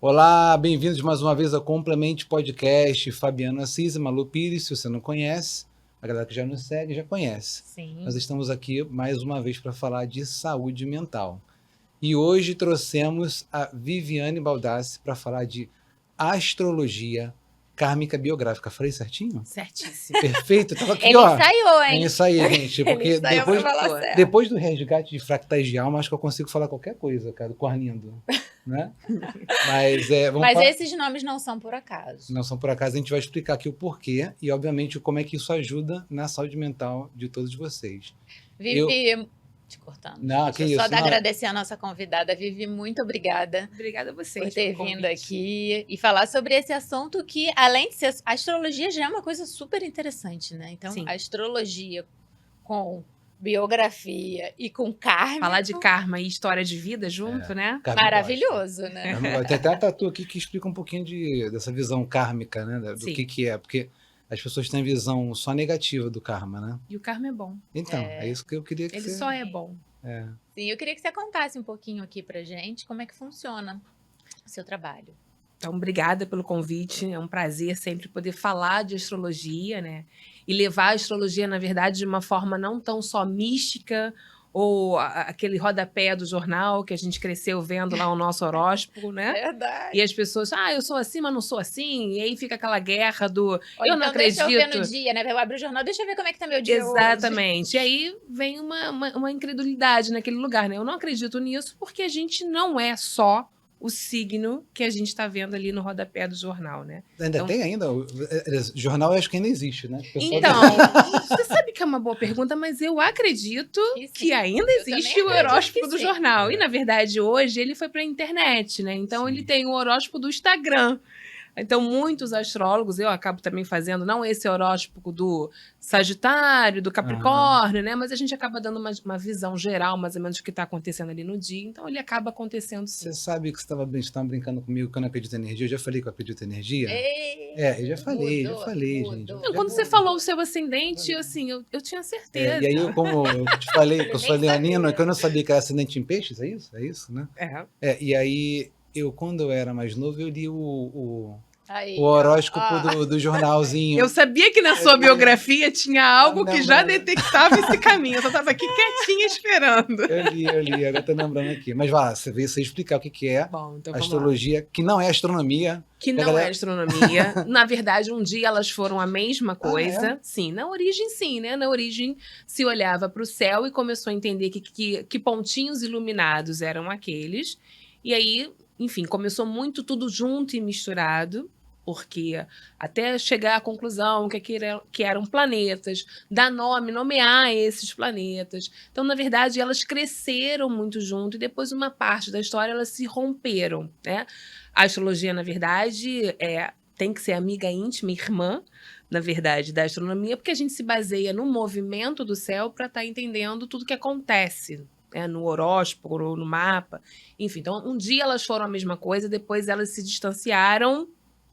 Olá, bem-vindos mais uma vez ao Complemente Podcast. Fabiano Assis e Malu Pires. Se você não conhece, a galera que já nos segue já conhece. Sim. Nós estamos aqui mais uma vez para falar de saúde mental. E hoje trouxemos a Viviane Baldassi para falar de astrologia kármica biográfica. Falei certinho? Certíssimo. Perfeito. Tava aqui, Ele ó. ensaiou, É hein? isso aí, gente. Porque Ele ensaiou pra falar certo. depois do resgate de fractais de alma, acho que eu consigo falar qualquer coisa, cara, do Cornindo, né? Mas Mas esses nomes não são por acaso. não são por acaso, a gente vai explicar aqui o porquê e, obviamente, como é que isso ajuda na saúde mental de todos vocês. Vivi, te cortando. Não, que isso. Só agradecer a nossa convidada. Vivi, muito obrigada. Obrigada a vocês por ter pelo vindo convite. aqui e falar sobre esse assunto que, além de ser... A astrologia já é uma coisa super interessante, né? Então, Sim. a astrologia com biografia e com karma. Falar de karma e história de vida junto, né? Maravilhoso, né? Tem até a tatu aqui que explica um pouquinho dessa visão kármica, né? Do Sim. que é. Porque as pessoas têm visão só negativa do karma, né? E o karma é bom. Então, é isso que eu queria que Ele você... só é bom. Sim, eu queria que você contasse um pouquinho aqui pra gente como é que funciona o seu trabalho. Então, obrigada pelo convite. É um prazer sempre poder falar de astrologia, né? E levar a astrologia, na verdade, de uma forma não tão só mística ou aquele rodapé do jornal que a gente cresceu vendo lá o nosso horóscopo, né? Verdade. E as pessoas, eu sou assim, mas não sou assim. E aí fica aquela guerra do Ou eu então não acredito. Deixa eu ver no dia, né? Eu abro o jornal, deixa eu ver como é que tá meu dia hoje. Exatamente. E aí vem uma incredulidade naquele lugar, né? Eu não acredito nisso porque a gente não é só o signo que a gente está vendo ali no rodapé do jornal, né? Ainda tem ainda? O jornal eu acho que ainda existe, né? Então, você sabe que é uma boa pergunta, mas eu acredito que ainda existe o horóscopo do jornal. E, na verdade, hoje ele foi para a internet, né? Então, ele tem o horóscopo do Instagram. Então, muitos astrólogos, eu acabo também fazendo, não esse horóscopo do Sagitário, do Capricórnio, né? Mas a gente acaba dando uma visão geral, mais ou menos, do que está acontecendo ali no dia. Então, ele acaba acontecendo sim. Você sabe que você estava brincando comigo que eu não acredito em energia? Eu já falei que eu acredito em energia? Eu já falei, gente. Não, quando você falou o seu ascendente, assim, eu tinha certeza. E aí, como eu te falei, que eu sou leonino, que eu não sabia que era ascendente em peixes, é isso? É isso, né? E aí... quando eu era mais novo, eu li o horóscopo do jornalzinho. Eu sabia que na sua biografia tinha algo que já detectava esse caminho. Eu só estava aqui quietinha esperando. Eu li, agora tô lembrando aqui. Mas vá, você veio explicar o que é então astrologia, que não é astronomia. Que não é astronomia. Na verdade, um dia elas foram a mesma coisa. Sim, na origem sim, né? Na origem se olhava para o céu e começou a entender que pontinhos iluminados eram aqueles. E aí... Enfim, começou muito tudo junto e misturado, porque até chegar à conclusão que eram planetas, dar nome, nomear esses planetas. Então, na verdade, elas cresceram muito junto e depois uma parte da história elas se romperam, né? A astrologia, na verdade, tem que ser amiga íntima, irmã, na verdade, da astronomia, porque a gente se baseia no movimento do céu para estar entendendo tudo que acontece, no horóscopo ou no mapa, enfim. Então, um dia elas foram a mesma coisa, depois elas se distanciaram,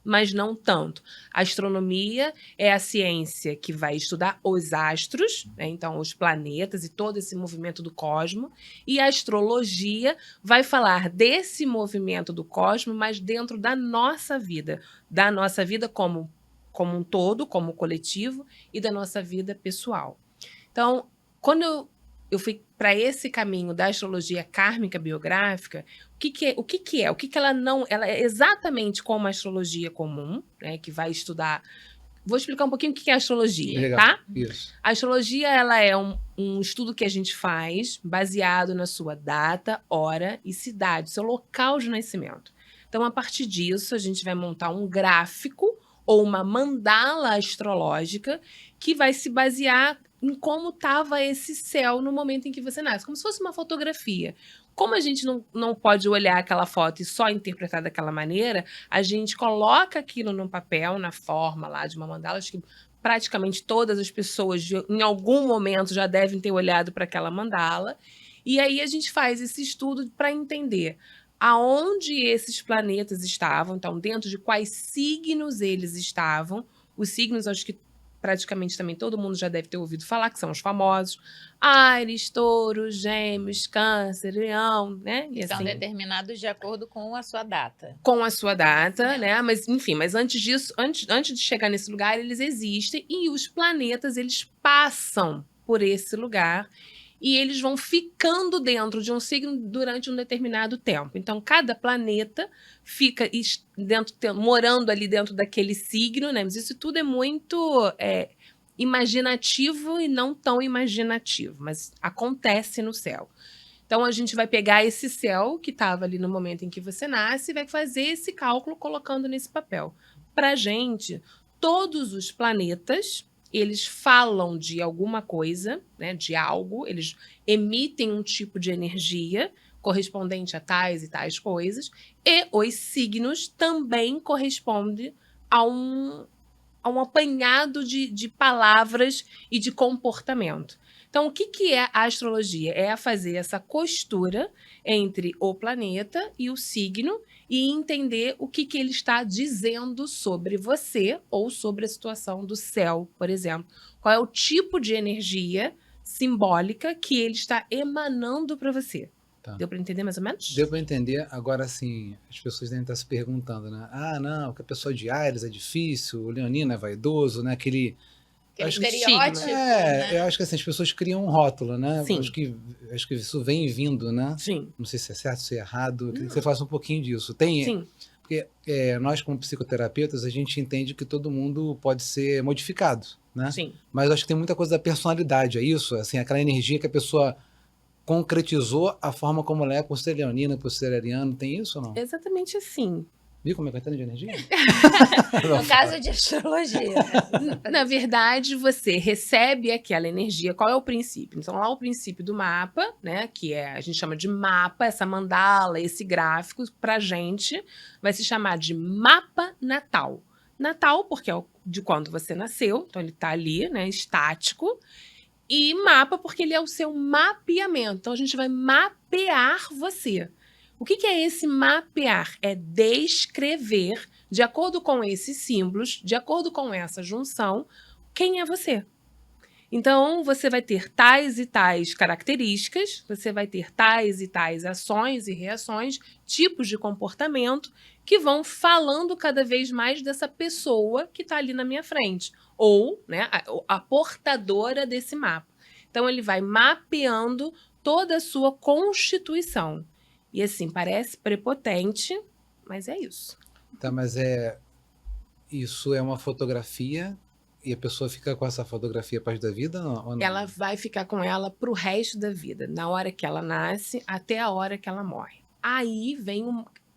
mas não tanto. A astronomia é a ciência que vai estudar os astros, né? Então os planetas e todo esse movimento do cosmos, e a astrologia vai falar desse movimento do cosmos, mas dentro da nossa vida como um todo, como coletivo, e da nossa vida pessoal. Então, quando eu fui para esse caminho da astrologia kármica biográfica, o que ela não... Ela é exatamente como a astrologia comum, né, que vai estudar... Vou explicar um pouquinho o que é a astrologia, legal. Tá? Isso. A astrologia ela é um estudo que a gente faz baseado na sua data, hora e cidade, seu local de nascimento. Então, a partir disso, a gente vai montar um gráfico ou uma mandala astrológica que vai se basear em como estava esse céu no momento em que você nasce, como se fosse uma fotografia. Como a gente não pode olhar aquela foto e só interpretar daquela maneira, a gente coloca aquilo no papel, na forma lá de uma mandala. Acho que praticamente todas as pessoas, em algum momento, já devem ter olhado para aquela mandala. E aí a gente faz esse estudo para entender aonde esses planetas estavam, então dentro de quais signos eles estavam. Os signos, acho que praticamente também todo mundo já deve ter ouvido falar, que são os famosos Áries, Touro, Gêmeos, Câncer, Leão, né? E são determinados de acordo com a sua data. Com a sua data, né? Mas, enfim, mas antes disso, antes de chegar nesse lugar, eles existem e os planetas, eles passam por esse lugar e eles vão ficando dentro de um signo durante um determinado tempo. Então, cada planeta fica morando ali dentro daquele signo, né? Mas isso tudo é muito imaginativo e não tão imaginativo, mas acontece no céu. Então, a gente vai pegar esse céu que estava ali no momento em que você nasce e vai fazer esse cálculo colocando nesse papel. Para a gente, todos os planetas, eles falam de alguma coisa, né, de algo, eles emitem um tipo de energia correspondente a tais e tais coisas, e os signos também correspondem a um apanhado de palavras e de comportamento. Então, o que é a astrologia? É fazer essa costura entre o planeta e o signo e entender o que ele está dizendo sobre você ou sobre a situação do céu, por exemplo. Qual é o tipo de energia simbólica que ele está emanando para você. Tá. Deu para entender mais ou menos? Deu para entender. Agora, assim, as pessoas devem estar se perguntando, né? Ah, não, que a pessoa de Áries é difícil, o leonino é vaidoso, né? Aquele estereótipo, né? Eu acho que assim, as pessoas criam um rótulo, né? Sim. Acho que isso vem vindo, né? Sim. Não sei se é certo, se é errado. Queria que você faça um pouquinho disso. Sim. Porque nós, como psicoterapeutas, a gente entende que todo mundo pode ser modificado, né? Sim. Mas acho que tem muita coisa da personalidade, é isso? Assim, aquela energia que a pessoa concretizou a forma como ela é por ser leonina, por ser ariano. Tem isso ou não? Exatamente assim. Viu como é que eu entendo de energia? No caso de astrologia. Na verdade, você recebe aquela energia. Qual é o princípio? Então, lá o princípio do mapa, né? Que a gente chama de mapa, essa mandala, esse gráfico, pra gente, vai se chamar de mapa natal. Natal, porque é de quando você nasceu, então ele tá ali, né? Estático. E mapa, porque ele é o seu mapeamento. Então, a gente vai mapear você. O que é esse mapear? É descrever, de acordo com esses símbolos, de acordo com essa junção, quem é você. Então, você vai ter tais e tais características, você vai ter tais e tais ações e reações, tipos de comportamento, que vão falando cada vez mais dessa pessoa que está ali na minha frente, ou, né, a portadora desse mapa. Então, ele vai mapeando toda a sua constituição. E assim, parece prepotente, mas é isso. Tá, mas isso é uma fotografia e a pessoa fica com essa fotografia para da vida ou não? Ela vai ficar com ela pro resto da vida, na hora que ela nasce até a hora que ela morre. Aí vem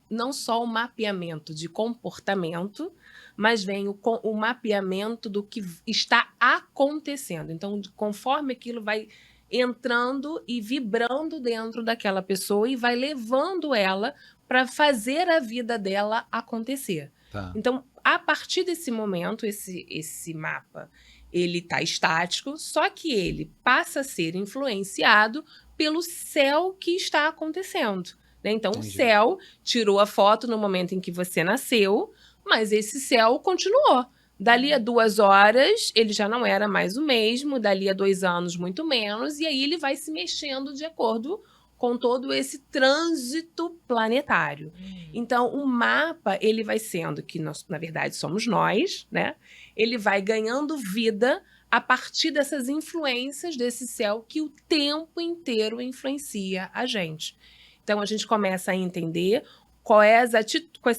não só o mapeamento de comportamento, mas vem o mapeamento do que está acontecendo. Então, conforme aquilo vai entrando e vibrando dentro daquela pessoa e vai levando ela para fazer a vida dela acontecer. Tá. Então, a partir desse momento, esse mapa, ele está estático, só que ele passa a ser influenciado pelo céu que está acontecendo. Né? Então, Entendi. O céu tirou a foto no momento em que você nasceu, mas esse céu continuou. Dali a 2 horas, ele já não era mais o mesmo, dali a 2 anos, muito menos, e aí ele vai se mexendo de acordo com todo esse trânsito planetário. Então, o mapa, ele vai sendo, que nós, na verdade somos nós, né? Ele vai ganhando vida a partir dessas influências desse céu que o tempo inteiro influencia a gente. Então, a gente começa a entender quais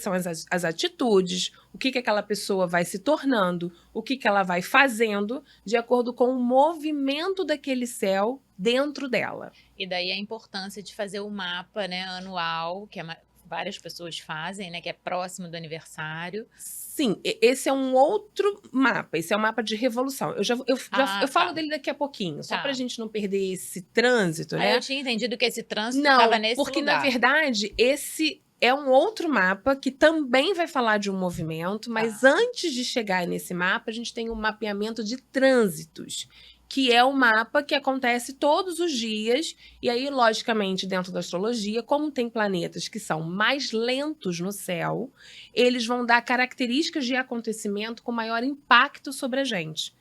são as atitudes, o que aquela pessoa vai se tornando, o que ela vai fazendo, de acordo com o movimento daquele céu dentro dela. E daí a importância de fazer o mapa, né, anual, que várias pessoas fazem, né, que é próximo do aniversário. Sim, esse é um outro mapa, esse é um mapa de revolução. Eu falo dele daqui a pouquinho, só pra gente não perder esse trânsito, né? Eu tinha entendido que esse trânsito estava nesse porque lugar. Na verdade, esse é um outro mapa que também vai falar de um movimento, mas antes de chegar nesse mapa, a gente tem um mapeamento de trânsitos, que é um mapa que acontece todos os dias, e aí, logicamente, dentro da astrologia, como tem planetas que são mais lentos no céu, eles vão dar características de acontecimento com maior impacto sobre a gente.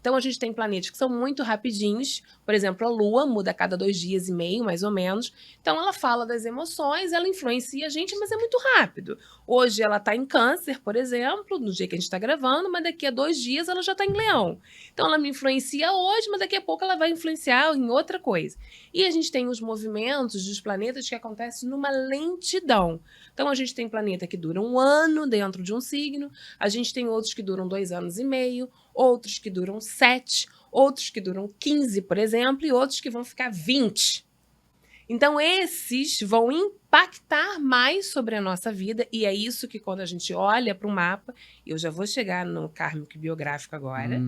Então, a gente tem planetas que são muito rapidinhos. Por exemplo, a Lua muda a cada 2 dias e meio, mais ou menos. Então, ela fala das emoções, ela influencia a gente, mas é muito rápido. Hoje, ela está em Câncer, por exemplo, no dia que a gente está gravando, mas daqui a 2 dias ela já está em Leão. Então, ela me influencia hoje, mas daqui a pouco ela vai influenciar em outra coisa. E a gente tem os movimentos dos planetas que acontecem numa lentidão. Então, a gente tem planeta que dura 1 ano dentro de um signo, a gente tem outros que duram 2 anos e meio, outros que duram 7, outros que duram 15, por exemplo, e outros que vão ficar 20. Então, esses vão impactar mais sobre a nossa vida, e é isso que, quando a gente olha para o mapa, eu já vou chegar no kármico biográfico agora,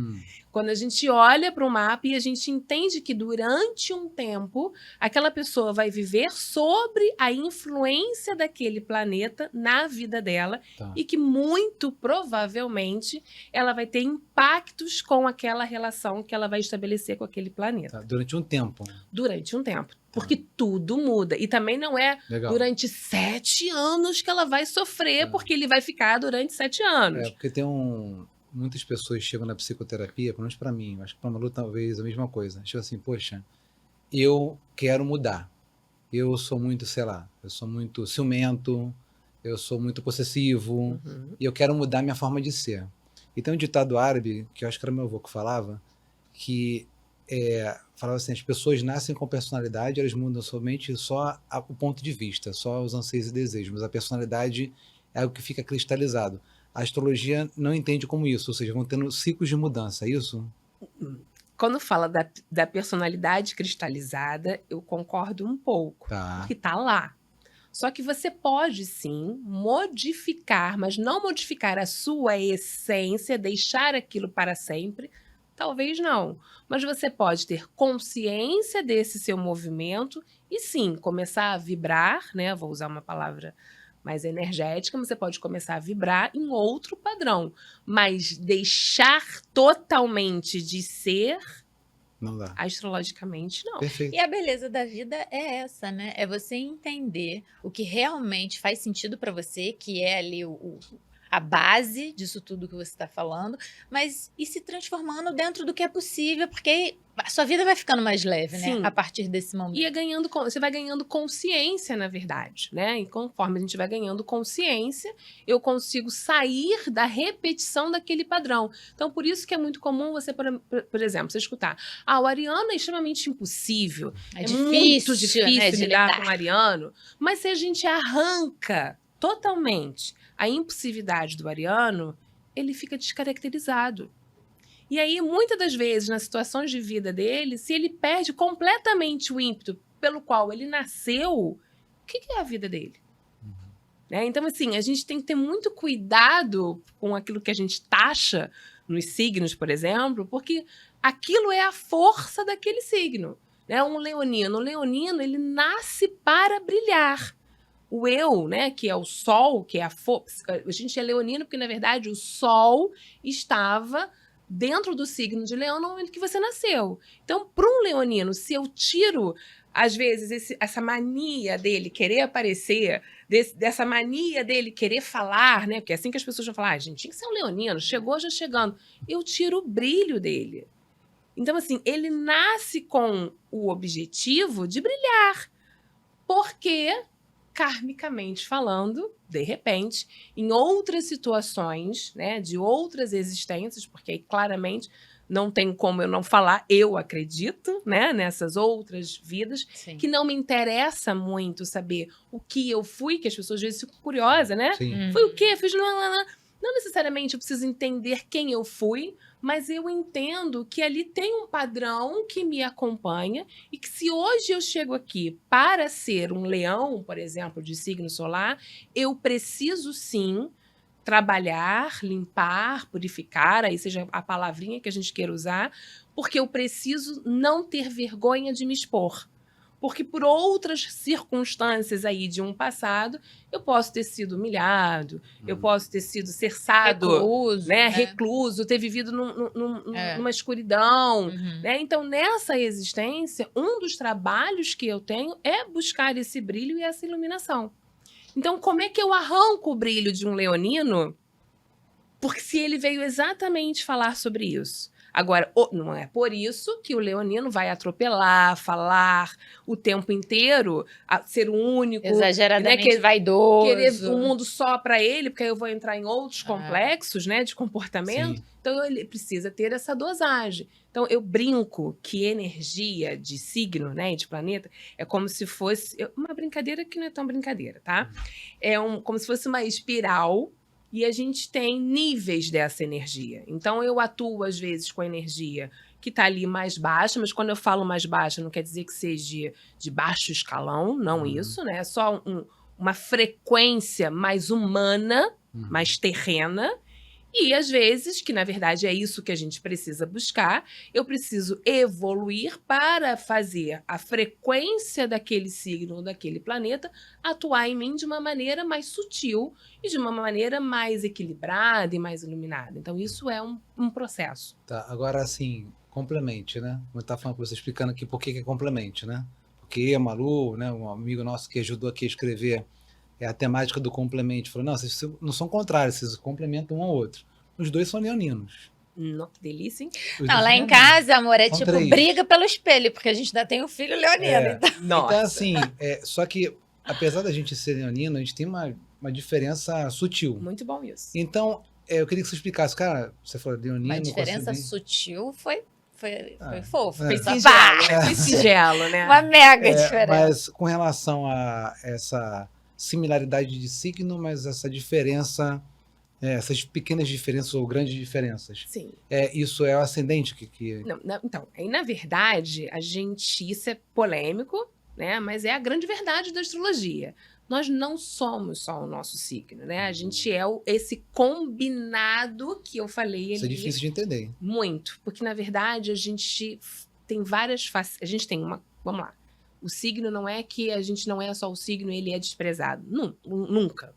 quando a gente olha para o mapa e a gente entende que durante um tempo, aquela pessoa vai viver sobre a influência daquele planeta na vida dela, e que, muito provavelmente, ela vai ter impactos com aquela relação que ela vai estabelecer com aquele planeta. Durante um tempo. Durante um tempo. Porque tudo muda. E também não é durante 7 anos que ela vai sofrer, porque ele vai ficar durante 7 anos. Porque tem muitas pessoas chegam na psicoterapia, pelo menos para mim, acho que para a Malu talvez a mesma coisa. Chega assim, poxa, eu quero mudar. Eu sou muito, sei lá, eu sou muito ciumento, eu sou muito possessivo, e eu quero mudar minha forma de ser. E tem um ditado árabe, que eu acho que era meu avô que falava, que falava assim, as pessoas nascem com personalidade, elas mudam somente só o ponto de vista, só os anseios e desejos, mas a personalidade é algo que fica cristalizado. A astrologia não entende como isso, ou seja, vão tendo ciclos de mudança, é isso? Quando fala da personalidade cristalizada, eu concordo um pouco, porque tá lá. Só que você pode, sim, modificar, mas não modificar a sua essência, deixar aquilo para sempre. Talvez não, mas você pode ter consciência desse seu movimento e sim, começar a vibrar, né? Vou usar uma palavra mais energética, você pode começar a vibrar em outro padrão, mas deixar totalmente de ser, não dá. Astrologicamente, não. Perfeito. E a beleza da vida é essa, né? É você entender o que realmente faz sentido para você, que é ali a base disso tudo que você está falando, mas ir se transformando dentro do que é possível, porque a sua vida vai ficando mais leve, né? A partir desse momento. E você vai ganhando consciência, na verdade, né? E conforme a gente vai ganhando consciência, eu consigo sair da repetição daquele padrão. Então, por isso que é muito comum você, por exemplo, você escutar, o ariano é extremamente impossível, é muito difícil, né, de lidar com o ariano, mas se a gente arranca totalmente a impulsividade do ariano, ele fica descaracterizado. E aí, muitas das vezes, nas situações de vida dele, se ele perde completamente o ímpeto pelo qual ele nasceu, o que é a vida dele? Né? Então, assim, a gente tem que ter muito cuidado com aquilo que a gente taxa nos signos, por exemplo, porque aquilo é a força daquele signo. Né? Um leonino, ele nasce para brilhar. O eu, né, que é o sol, que é a força. A gente é leonino porque, na verdade, o sol estava dentro do signo de Leão no momento que você nasceu. Então, para um leonino, se eu tiro, às vezes, essa mania dele querer aparecer, dessa mania dele querer falar, né? Porque é assim que as pessoas vão falar, gente, tinha que ser um leonino, chegou já chegando. Eu tiro o brilho dele. Então, assim, ele nasce com o objetivo de brilhar. Porque, karmicamente falando, de repente, em outras situações, né, de outras existências, porque aí claramente não tem como eu não falar, eu acredito, né, nessas outras vidas, Sim. que não me interessa muito saber o que eu fui, que as pessoas às vezes ficam curiosas, né? Foi o quê? Fiz não necessariamente eu preciso entender quem eu fui, mas eu entendo que ali tem um padrão que me acompanha e que se hoje eu chego aqui para ser um leão, por exemplo, de signo solar, eu preciso sim trabalhar, limpar, purificar, aí seja a palavrinha que a gente queira usar, porque eu preciso não ter vergonha de me expor. Porque por outras circunstâncias aí de um passado, eu posso ter sido humilhado, eu posso ter sido cerçado, recluso, né? Recluso, ter vivido numa escuridão. Né? Então, nessa existência, um dos trabalhos que eu tenho é buscar esse brilho e essa iluminação. Então, como é que eu arranco o brilho de um leonino? Porque se ele veio exatamente falar sobre isso. Agora, não é por isso que o leonino vai atropelar, falar o tempo inteiro, ser o único. Exageradamente vaidoso. Querer um mundo só para ele, porque aí eu vou entrar em outros complexos, né, de comportamento. Sim. Então, ele precisa ter essa dosagem. Então, eu brinco que energia de signo, né, de planeta, é como se fosse uma brincadeira que não é tão brincadeira, tá? É como se fosse uma espiral. E a gente tem níveis dessa energia. Então, eu atuo, às vezes, com a energia que está ali mais baixa, mas quando eu falo mais baixa, não quer dizer que seja de baixo escalão, não isso, né? É só uma frequência mais humana, mais terrena. E, às vezes, que na verdade é isso que a gente precisa buscar, eu preciso evoluir para fazer a frequência daquele signo, daquele planeta, atuar em mim de uma maneira mais sutil e de uma maneira mais equilibrada e mais iluminada. Então, isso é um processo. Tá, agora, assim, complemente, né? Como eu estava falando com você, explicando aqui por que é complemente, né? Porque a Malu, né, um amigo nosso que ajudou aqui a escrever a temática do complemento, falou, não, vocês não são contrários, vocês complementam um ao outro. Os dois são leoninos. Não, que delícia, hein? Não, lá em casa, amor, é tipo briga pelo espelho, porque a gente ainda tem um filho leonino. Então, assim, só que, apesar da gente ser leonino, a gente tem uma diferença sutil. Muito bom isso. Então, eu queria que você explicasse, cara, você falou leonino... Uma diferença sutil foi fofo. Foi singelo, foi singelo, né? Uma mega diferença. Mas com relação a essa similaridade de signo, mas essa diferença... essas pequenas diferenças ou grandes diferenças. Sim. Isso é o ascendente que... Não, então, aí na verdade, isso é polêmico, né? Mas é a grande verdade da astrologia. Nós não somos só o nosso signo, né? A gente é esse combinado que eu falei. Isso é difícil de entender. Muito, porque na verdade a gente tem várias faces. A gente tem uma... Vamos lá. O signo não é que a gente não é só o signo e ele é desprezado. Nunca.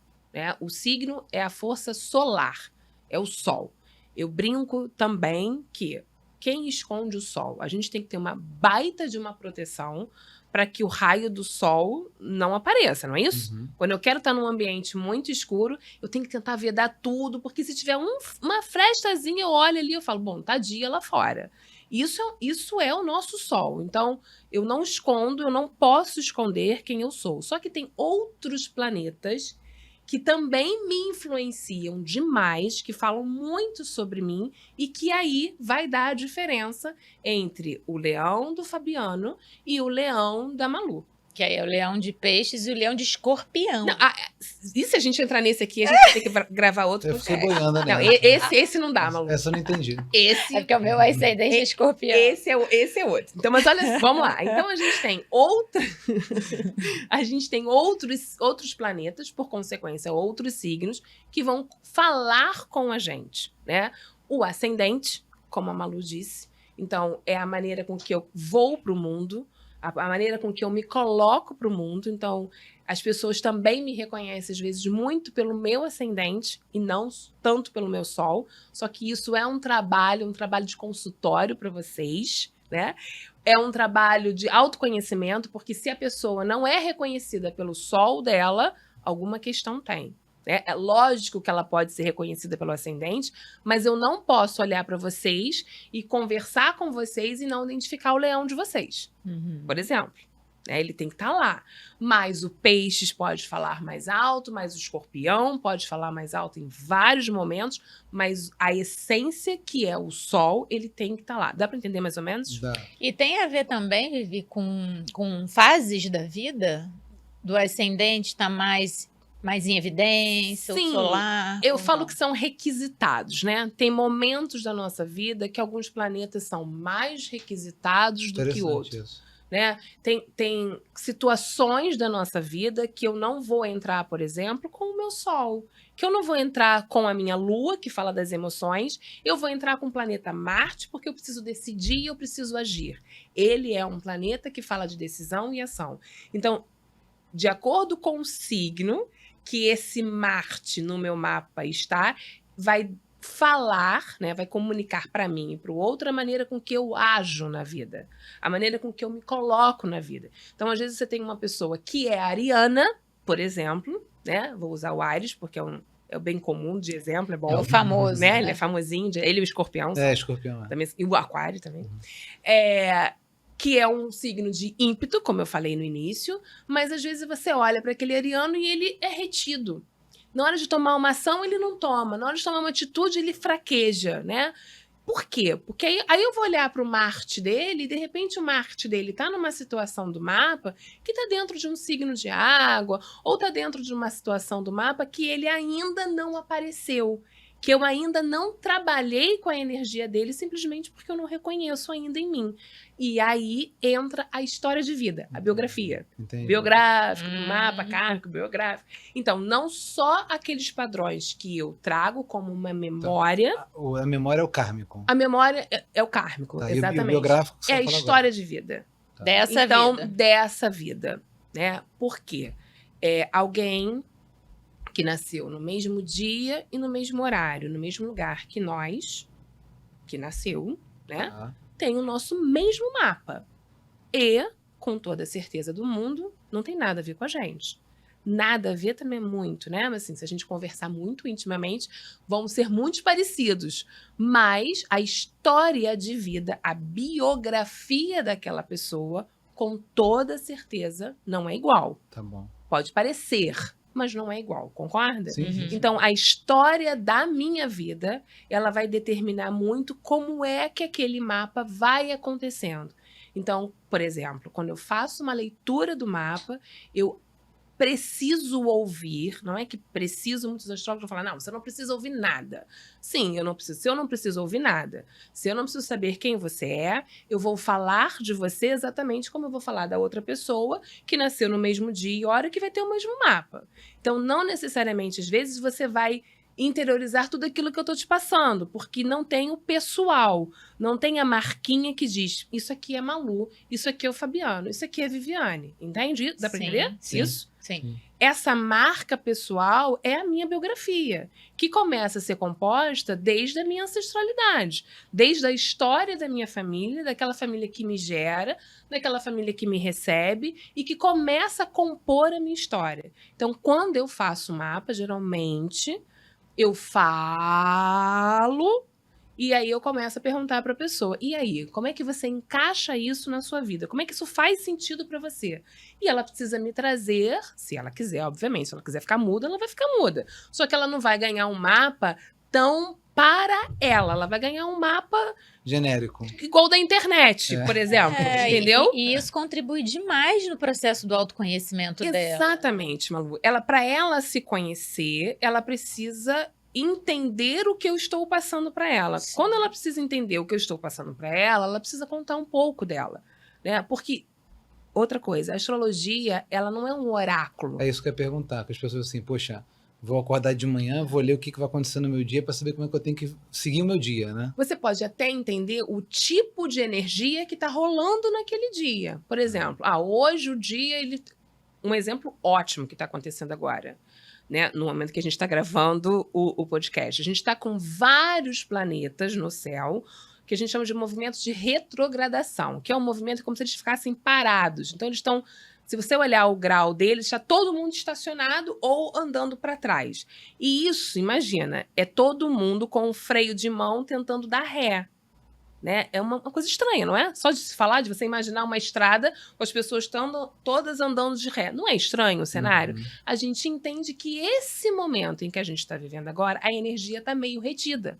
O signo é a força solar, é o sol. Eu brinco também que quem esconde o sol? A gente tem que ter uma baita de uma proteção para que o raio do sol não apareça, não é isso? Uhum. Quando eu quero estar num ambiente muito escuro, eu tenho que tentar vedar tudo, porque se tiver uma frestazinha, eu olho ali e falo, bom, tá dia lá fora. Isso é o nosso sol. Então, eu não escondo, eu não posso esconder quem eu sou. Só que tem outros planetas que também me influenciam demais, que falam muito sobre mim e que aí vai dar a diferença entre o leão do Fabiano e o leão da Malu. Que aí é o leão de peixes e o leão de escorpião. Não, e se a gente entrar nesse aqui, a gente vai ter que gravar outro. Eu fiquei boiando, né? Não, esse não dá, Malu. Essa eu não entendi. É porque o meu ascendente é escorpião. Esse é outro. Então, mas olha, vamos lá. Então, a gente tem outros planetas, por consequência, outros signos, que vão falar com a gente, né? O ascendente, como a Malu disse. Então, é a maneira com que eu vou para o mundo, a maneira com que eu me coloco para o mundo. Então, as pessoas também me reconhecem, às vezes, muito pelo meu ascendente e não tanto pelo meu sol. Só que isso é um trabalho de consultório para vocês, né? É um trabalho de autoconhecimento, porque se a pessoa não é reconhecida pelo sol dela, alguma questão tem. É lógico que ela pode ser reconhecida pelo ascendente, mas eu não posso olhar para vocês e conversar com vocês e não identificar o leão de vocês, por exemplo. Ele tem que estar lá. Mas o peixes pode falar mais alto, mas o escorpião pode falar mais alto em vários momentos, mas a essência, que é o sol, ele tem que estar lá. Dá para entender mais ou menos? Dá. E tem a ver também, Vivi, com fases da vida? Do ascendente estar mais em evidência, sim, o solar? Eu falo que são requisitados, né? Tem momentos da nossa vida que alguns planetas são mais requisitados do que outros. Isso. Né? Tem situações da nossa vida que eu não vou entrar, por exemplo, com o meu sol, que eu não vou entrar com a minha lua, que fala das emoções, eu vou entrar com o planeta Marte, porque eu preciso decidir e eu preciso agir. Ele é um planeta que fala de decisão e ação. Então, de acordo com o signo que esse Marte no meu mapa está, vai falar, né, vai comunicar para mim e para o outro a maneira com que eu ajo na vida, a maneira com que eu me coloco na vida. Então, às vezes, você tem uma pessoa que é ariana, por exemplo, né? Vou usar o Áries, porque é o bem comum de exemplo, é bom. É o famoso, né? Ele é famosinho, ele e o escorpião. Escorpião. Também, e o aquário também. Que é um signo de ímpeto, como eu falei no início, mas às vezes você olha para aquele ariano e ele é retido. Na hora de tomar uma ação, ele não toma. Na hora de tomar uma atitude, ele fraqueja, né? Por quê? Porque aí eu vou olhar para o Marte dele e, de repente, o Marte dele está numa situação do mapa que está dentro de um signo de água ou está dentro de uma situação do mapa que ele ainda não apareceu, que eu ainda não trabalhei com a energia dele simplesmente porque eu não reconheço ainda em mim. E aí entra a história de vida, a biografia. Entendi. Biográfico, do mapa, kármico, biográfico. Então, não só aqueles padrões que eu trago como uma memória... Então, a memória é o kármico. A memória é o kármico, exatamente. E o biográfico que você é a história de vida. Dessa vida. Dessa vida, né? Por quê? É alguém que nasceu no mesmo dia e no mesmo horário, no mesmo lugar que nós, que nasceu, né? Tem o nosso mesmo mapa. E, com toda a certeza do mundo, não tem nada a ver com a gente. Nada a ver também muito, né? Mas assim, se a gente conversar muito intimamente, vamos ser muito parecidos. Mas a história de vida, a biografia daquela pessoa, com toda certeza, não é igual. Tá bom. Pode parecer, mas não é igual, concorda? Sim, sim. Então, a história da minha vida, ela vai determinar muito como é que aquele mapa vai acontecendo. Então, por exemplo, quando eu faço uma leitura do mapa, eu preciso ouvir, não é que preciso, muitos astrólogos vão falar, não, você não precisa ouvir nada. Sim, eu não preciso, se eu não preciso ouvir nada, se eu não preciso saber quem você é, eu vou falar de você exatamente como eu vou falar da outra pessoa que nasceu no mesmo dia e hora que vai ter o mesmo mapa. Então, não necessariamente, às vezes, você vai interiorizar tudo aquilo que eu estou te passando, porque não tem o pessoal, não tem a marquinha que diz, isso aqui é Malu, isso aqui é o Fabiano, isso aqui é Viviane, entende? Dá para entender? Sim. Isso? Sim. Essa marca pessoal é a minha biografia, que começa a ser composta desde a minha ancestralidade, desde a história da minha família, daquela família que me gera, daquela família que me recebe e que começa a compor a minha história. Então, quando eu faço o mapa, geralmente eu falo e aí eu começo a perguntar para a pessoa, e aí, como é que você encaixa isso na sua vida? Como é que isso faz sentido para você? E ela precisa me trazer, se ela quiser, obviamente, se ela quiser ficar muda, ela vai ficar muda. Só que ela não vai ganhar um mapa tão para ela vai ganhar um mapa genérico, igual da internet, por exemplo, entendeu? E isso contribui demais no processo do autoconhecimento dela. Exatamente, Malu. Para ela se conhecer, ela precisa entender o que eu estou passando para ela. Sim. Quando ela precisa entender o que eu estou passando para ela precisa contar um pouco dela, né? Porque outra coisa, a astrologia, ela não é um oráculo. É isso que eu ia perguntar, que as pessoas assim, poxa, vou acordar de manhã, vou ler o que vai acontecer no meu dia para saber como é que eu tenho que seguir o meu dia, né? Você pode até entender o tipo de energia que está rolando naquele dia. Por exemplo, hoje o dia, um exemplo ótimo que está acontecendo agora, né? No momento que a gente está gravando o podcast. A gente está com vários planetas no céu, que a gente chama de movimentos de retrogradação, que é um movimento como se eles ficassem parados. Então, eles estão... Se você olhar o grau deles, está todo mundo estacionado ou andando para trás. E isso, imagina, é todo mundo com um freio de mão tentando dar ré. Né? É uma coisa estranha, não é? Só de se falar, de você imaginar uma estrada com as pessoas todas andando de ré. Não é estranho o cenário? A gente entende que esse momento em que a gente está vivendo agora, a energia está meio retida.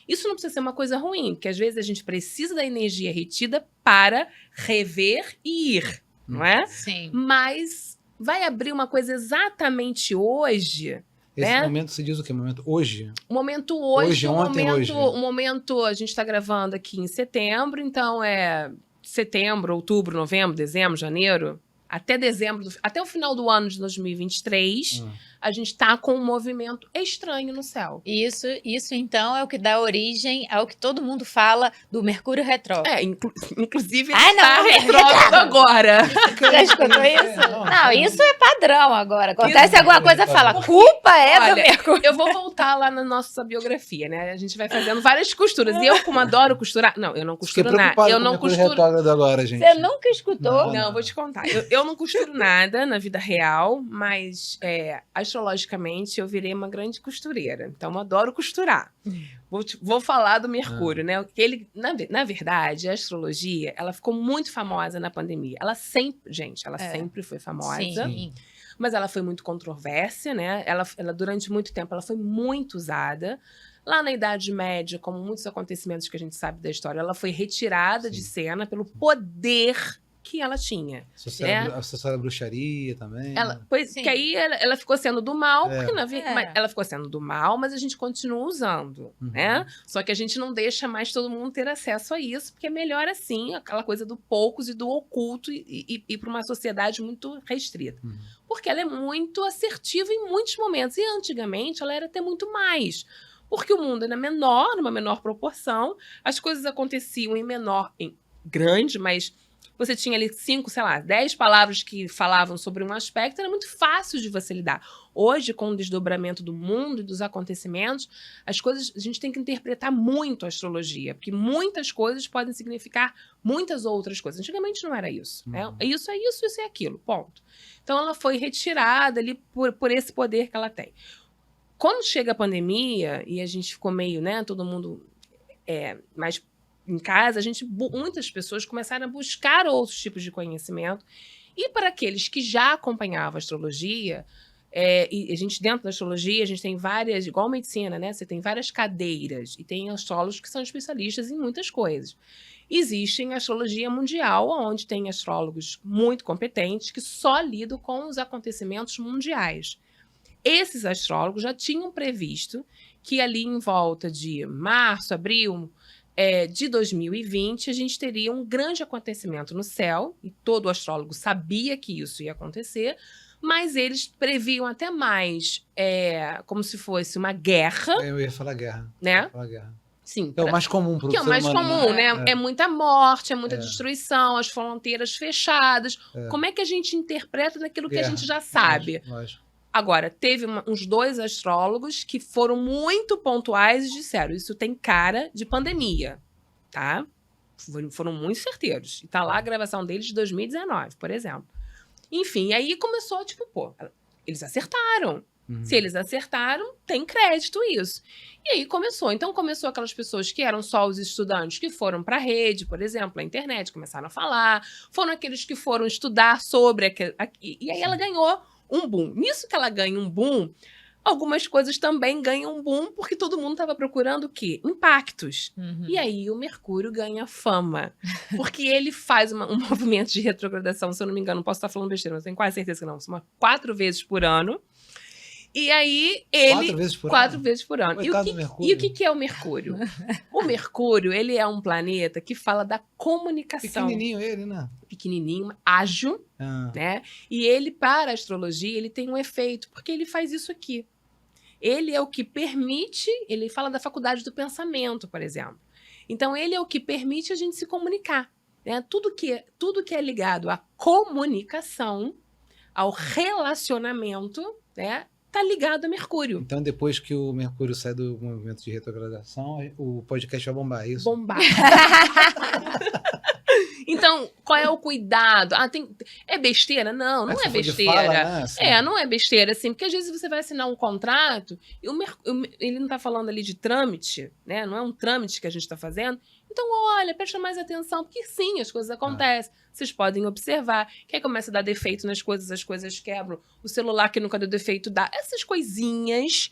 Isso não precisa ser uma coisa ruim, porque às vezes a gente precisa da energia retida para rever e ir. Não é? Sim. Mas vai abrir uma coisa exatamente hoje. Esse momento se diz o quê? Momento hoje? O momento hoje. Hoje. O momento, a gente está gravando aqui em setembro, então é setembro, outubro, novembro, dezembro, janeiro, até dezembro, até o final do ano de 2023, a gente está com um movimento estranho no céu. Isso então é o que dá origem ao que todo mundo fala do Mercúrio retrógrado. Inclusive ele está retrógrado agora. Já escutou isso? Não, isso é padrão agora. Acontece alguma coisa, fala, culpa é do Mercúrio. Eu vou voltar lá na nossa biografia, né? A gente vai fazendo várias costuras. E eu, como adoro costurar... Não, eu não costuro nada. Eu não costuro... retrógrado agora, gente. Você nunca escutou? Não, vou te contar. Eu não costuro nada na vida real, mas a astrologicamente, eu virei uma grande costureira. Então, eu adoro costurar. Vou falar do Mercúrio, né? Ele, na verdade, a astrologia, ela ficou muito famosa na pandemia. Ela sempre foi famosa. Sim. Mas ela foi muito controversa, né? Ela, durante muito tempo, ela foi muito usada. Lá na Idade Média, como muitos acontecimentos que a gente sabe da história, ela foi retirada de cena pelo poder que ela tinha. Associada à bruxaria também. Que aí ela ficou sendo do mal, porque ela ficou sendo do mal, mas a gente continua usando, né? Só que a gente não deixa mais todo mundo ter acesso a isso, porque é melhor assim, aquela coisa do poucos e do oculto e para uma sociedade muito restrita. Porque ela é muito assertiva em muitos momentos. E antigamente ela era até muito mais. Porque o mundo era menor, numa menor proporção, as coisas aconteciam em grande, mas você tinha ali 10 palavras que falavam sobre um aspecto, era muito fácil de você lidar. Hoje, com o desdobramento do mundo e dos acontecimentos, as coisas, a gente tem que interpretar muito a astrologia, porque muitas coisas podem significar muitas outras coisas. Antigamente não era isso, né? Isso é isso, isso é aquilo, ponto. Então ela foi retirada ali por esse poder que ela tem. Quando chega a pandemia, e a gente ficou meio, né, todo mundo mais em casa, muitas pessoas começaram a buscar outros tipos de conhecimento. E para aqueles que já acompanhavam a astrologia, e a gente, dentro da astrologia, a gente tem várias, igual a medicina, né? Você tem várias cadeiras, e tem astrólogos que são especialistas em muitas coisas. Existe a astrologia mundial, onde tem astrólogos muito competentes que só lidam com os acontecimentos mundiais. Esses astrólogos já tinham previsto que ali em volta de março, abril de 2020, a gente teria um grande acontecimento no céu, e todo astrólogo sabia que isso ia acontecer, mas eles previam até mais como se fosse uma guerra. Eu ia falar guerra. Né? Eu ia falar guerra. Sim, é o mais comum para o ser humano. Que é o mais comum, né? É muita morte, é muita destruição, as fronteiras fechadas. Como é que a gente interpreta daquilo que a gente já sabe? Lógico. Agora, teve uns 2 astrólogos que foram muito pontuais e disseram, isso tem cara de pandemia, tá? Foram muito certeiros. E tá lá a gravação deles de 2019, por exemplo. Enfim, aí começou, eles acertaram. Se eles acertaram, tem crédito isso. E aí começou. Então começou aquelas pessoas que eram só os estudantes que foram para a rede, por exemplo, a internet, começaram a falar. Foram aqueles que foram estudar sobre... E aí ela ganhou um boom. Nisso que ela ganha um boom, algumas coisas também ganham um boom, porque todo mundo estava procurando o quê? Impactos. E aí o Mercúrio ganha fama. Porque ele faz um movimento de retrogradação, se eu não me engano, não posso estar falando besteira, mas tenho quase certeza que não, são 4 vezes por ano. E aí ele... 4 vezes por 4 ano? vezes por ano. E o que é o Mercúrio? O Mercúrio, ele é um planeta que fala da comunicação. Pequenininho ele, né? Pequenininho, ágil, né? E ele, para a astrologia, ele tem um efeito, porque ele faz isso aqui. Ele é o que permite, ele fala da faculdade do pensamento, por exemplo. Então, ele é o que permite a gente se comunicar, né? Tudo que é ligado à comunicação, ao relacionamento, né? Tá ligado a Mercúrio. Então, depois que o Mercúrio sai do movimento de retrogradação, o podcast vai bombar, é isso? Bombar. Então, qual é o cuidado? É besteira? Não é besteira. Fala, né? Assim. Não é besteira, assim, porque às vezes você vai assinar um contrato e ele não está falando ali de trâmite, né? Não é um trâmite que a gente está fazendo. Então, olha, presta mais atenção, porque sim, as coisas acontecem. Vocês podem observar. Que aí começa a dar defeito nas coisas, as coisas quebram. O celular que nunca deu defeito dá. Essas coisinhas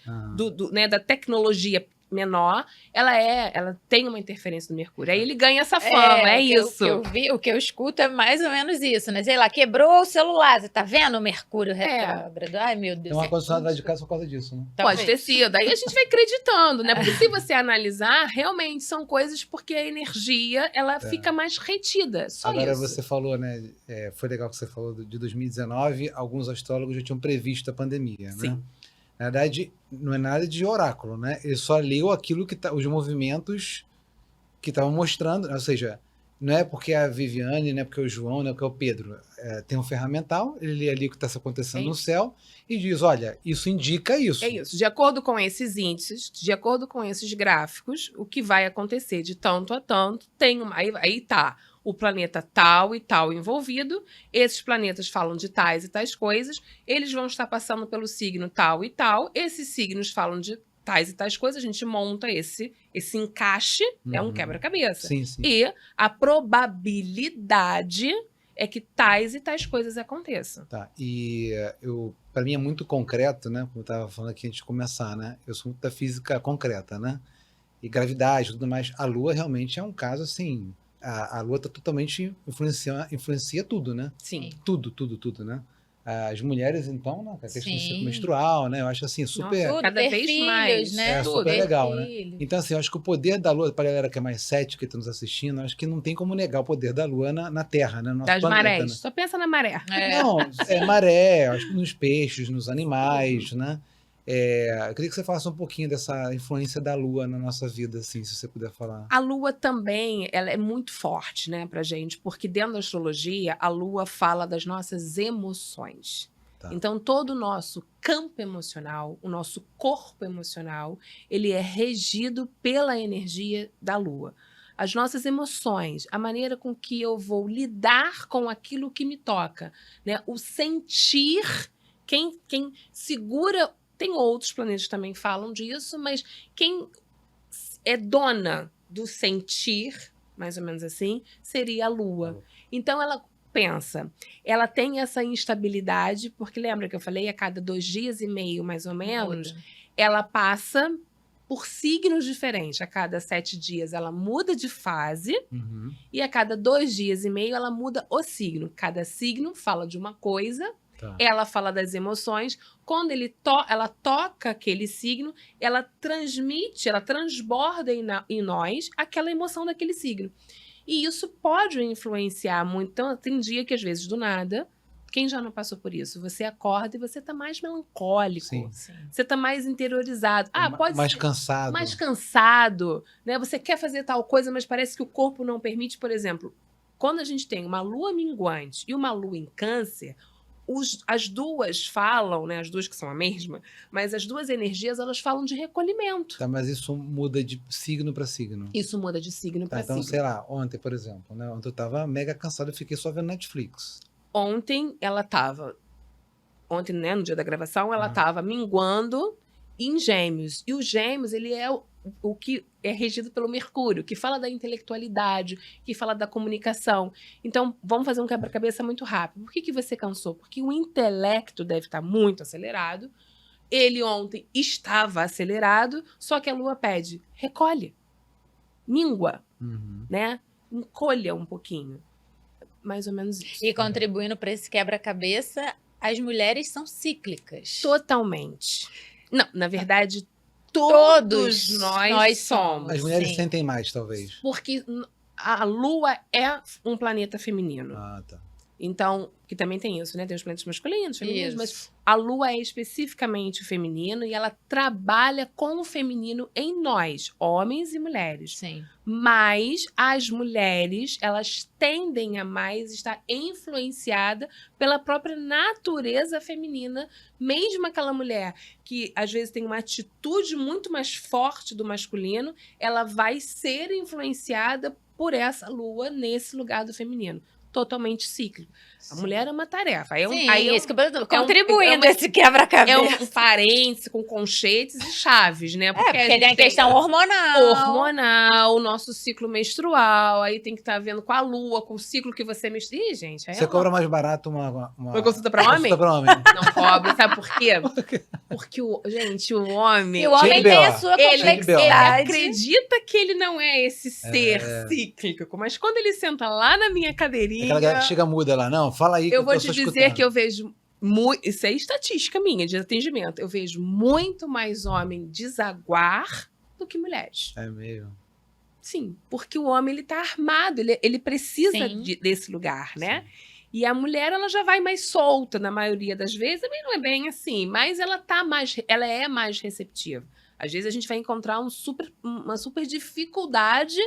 né, da tecnologia menor, ela tem uma interferência do Mercúrio. Aí ele ganha essa fama, isso. O que eu escuto é mais ou menos isso, né? Sei lá, quebrou o celular, você tá vendo o Mercúrio retrógrado? Ai, meu Deus. Tem uma condição lá de casa por causa disso, né? Pode ter sido. Aí a gente vai acreditando, né? Porque se você analisar, realmente são coisas porque a energia, ela fica mais retida. Só Agora isso. você falou, né? Foi legal que você falou de 2019, alguns astrólogos já tinham previsto a pandemia, né? Sim. Na verdade, não é nada de oráculo, né? Ele só leu aquilo que os movimentos que estavam mostrando, ou seja, não é porque a Viviane, não é porque o João, não é porque o Pedro. Tem um ferramental, ele lê ali o que está acontecendo no céu e diz, olha, isso indica isso. É isso. De acordo com esses índices, de acordo com esses gráficos, o que vai acontecer de tanto a tanto, aí tá o planeta tal e tal envolvido, esses planetas falam de tais e tais coisas, eles vão estar passando pelo signo tal e tal, esses signos falam de tais e tais coisas, a gente monta esse encaixe, é um quebra-cabeça. Sim, sim. E a probabilidade é que tais e tais coisas aconteçam. Tá, e para mim é muito concreto, né? Como eu estava falando aqui antes de começar, né? Eu sou muito da física concreta, né? E gravidade e tudo mais. A Lua realmente é um caso assim. A Lua está totalmente influencia tudo, né? Sim. Tudo, né? As mulheres, então, né? A questão do ciclo menstrual, né? Eu acho assim, super. Nossa, cada vez filhos, mais. Né? É super legal, né? Então, assim, eu acho que o poder da Lua, para a galera que é mais cética que está nos assistindo, eu acho que não tem como negar o poder da Lua na Terra, né? No nosso das planeta, marés. né? Só pensa na maré. Não, maré, acho que nos peixes, nos animais, né? Eu queria que você falasse um pouquinho dessa influência da Lua na nossa vida, assim, se você puder falar. A Lua também, ela é muito forte, né, pra gente, porque dentro da astrologia, a Lua fala das nossas emoções. Tá. Então, todo o nosso campo emocional, o nosso corpo emocional, ele é regido pela energia da Lua. As nossas emoções, a maneira com que eu vou lidar com aquilo que me toca, né? O sentir, quem segura... Tem outros planetas que também falam disso, mas quem é dona do sentir, mais ou menos assim, seria a Lua. Então, ela pensa, ela tem essa instabilidade, porque lembra que eu falei, a cada 2 dias e meio, mais ou menos, ela passa por signos diferentes. A cada 7 dias ela muda de fase, e a cada 2 dias e meio ela muda o signo. Cada signo fala de uma coisa, ela fala das emoções. Quando ela toca aquele signo, ela transmite, ela transborda em nós aquela emoção daquele signo. E isso pode influenciar muito. Então, tem dia que, às vezes, do nada, quem já não passou por isso? Você acorda e você está mais melancólico. Sim. Você está mais interiorizado. Pode mais ser cansado. Mais cansado, né? Você quer fazer tal coisa, mas parece que o corpo não permite. Por exemplo, quando a gente tem uma lua minguante e uma lua em Câncer, as duas falam, né? As duas que são a mesma, mas as duas energias, elas falam de recolhimento. Tá, mas isso muda de signo para signo. Isso muda de signo para signo. Então, sei lá, ontem, por exemplo, né? Ontem eu tava mega cansado e fiquei só vendo Netflix. Ontem, né, no dia da gravação, ela tava minguando em Gêmeos. E o Gêmeos, ele é o que é regido pelo Mercúrio, que fala da intelectualidade, que fala da comunicação. Então, vamos fazer um quebra-cabeça muito rápido. Por que você cansou? Porque o intelecto deve estar muito acelerado. Ele ontem estava acelerado, só que a Lua pede, recolhe, mingua, né? Encolha um pouquinho. Mais ou menos isso. E contribuindo para esse quebra-cabeça, as mulheres são cíclicas. Totalmente. Não, na verdade, todos nós somos. As mulheres sentem mais, talvez. Porque a Lua é um planeta feminino. Tá. Então, que também tem isso, né? Tem os planetas masculinos, femininos, mas a Lua é especificamente feminino e ela trabalha com o feminino em nós, homens e mulheres. Sim. Mas as mulheres, elas tendem a mais estar influenciada pela própria natureza feminina, mesmo aquela mulher que às vezes tem uma atitude muito mais forte do masculino, ela vai ser influenciada por essa Lua nesse lugar do feminino. Totalmente cíclico. A mulher é uma tarefa. Isso que eu tô contribuindo esse quebra-cabeça. É um parênteses com conchetes e chaves, né? Porque tem a questão hormonal. Hormonal, o nosso ciclo menstrual, aí tem que estar vendo com a lua, com o ciclo que você menstrua. Ih, gente. Você cobra mais barato uma consulta pra homem? Consulta pra homem. Não cobra, sabe por quê? Porque, gente, o homem... E o homem tem a sua complexidade. Ele acredita que ele não é esse ser cíclico, mas quando ele senta lá na minha cadeirinha... Aquela galera que chega muda lá, não, fala aí que eu vou te dizer que eu vejo muito... Isso é estatística minha de atendimento. Eu vejo muito mais homem desaguar do que mulheres. É mesmo? Sim, porque o homem, ele tá armado, ele precisa desse lugar, né? Sim. E a mulher, ela já vai mais solta na maioria das vezes, também não é bem assim, mas ela é mais receptiva. Às vezes a gente vai encontrar uma super dificuldade,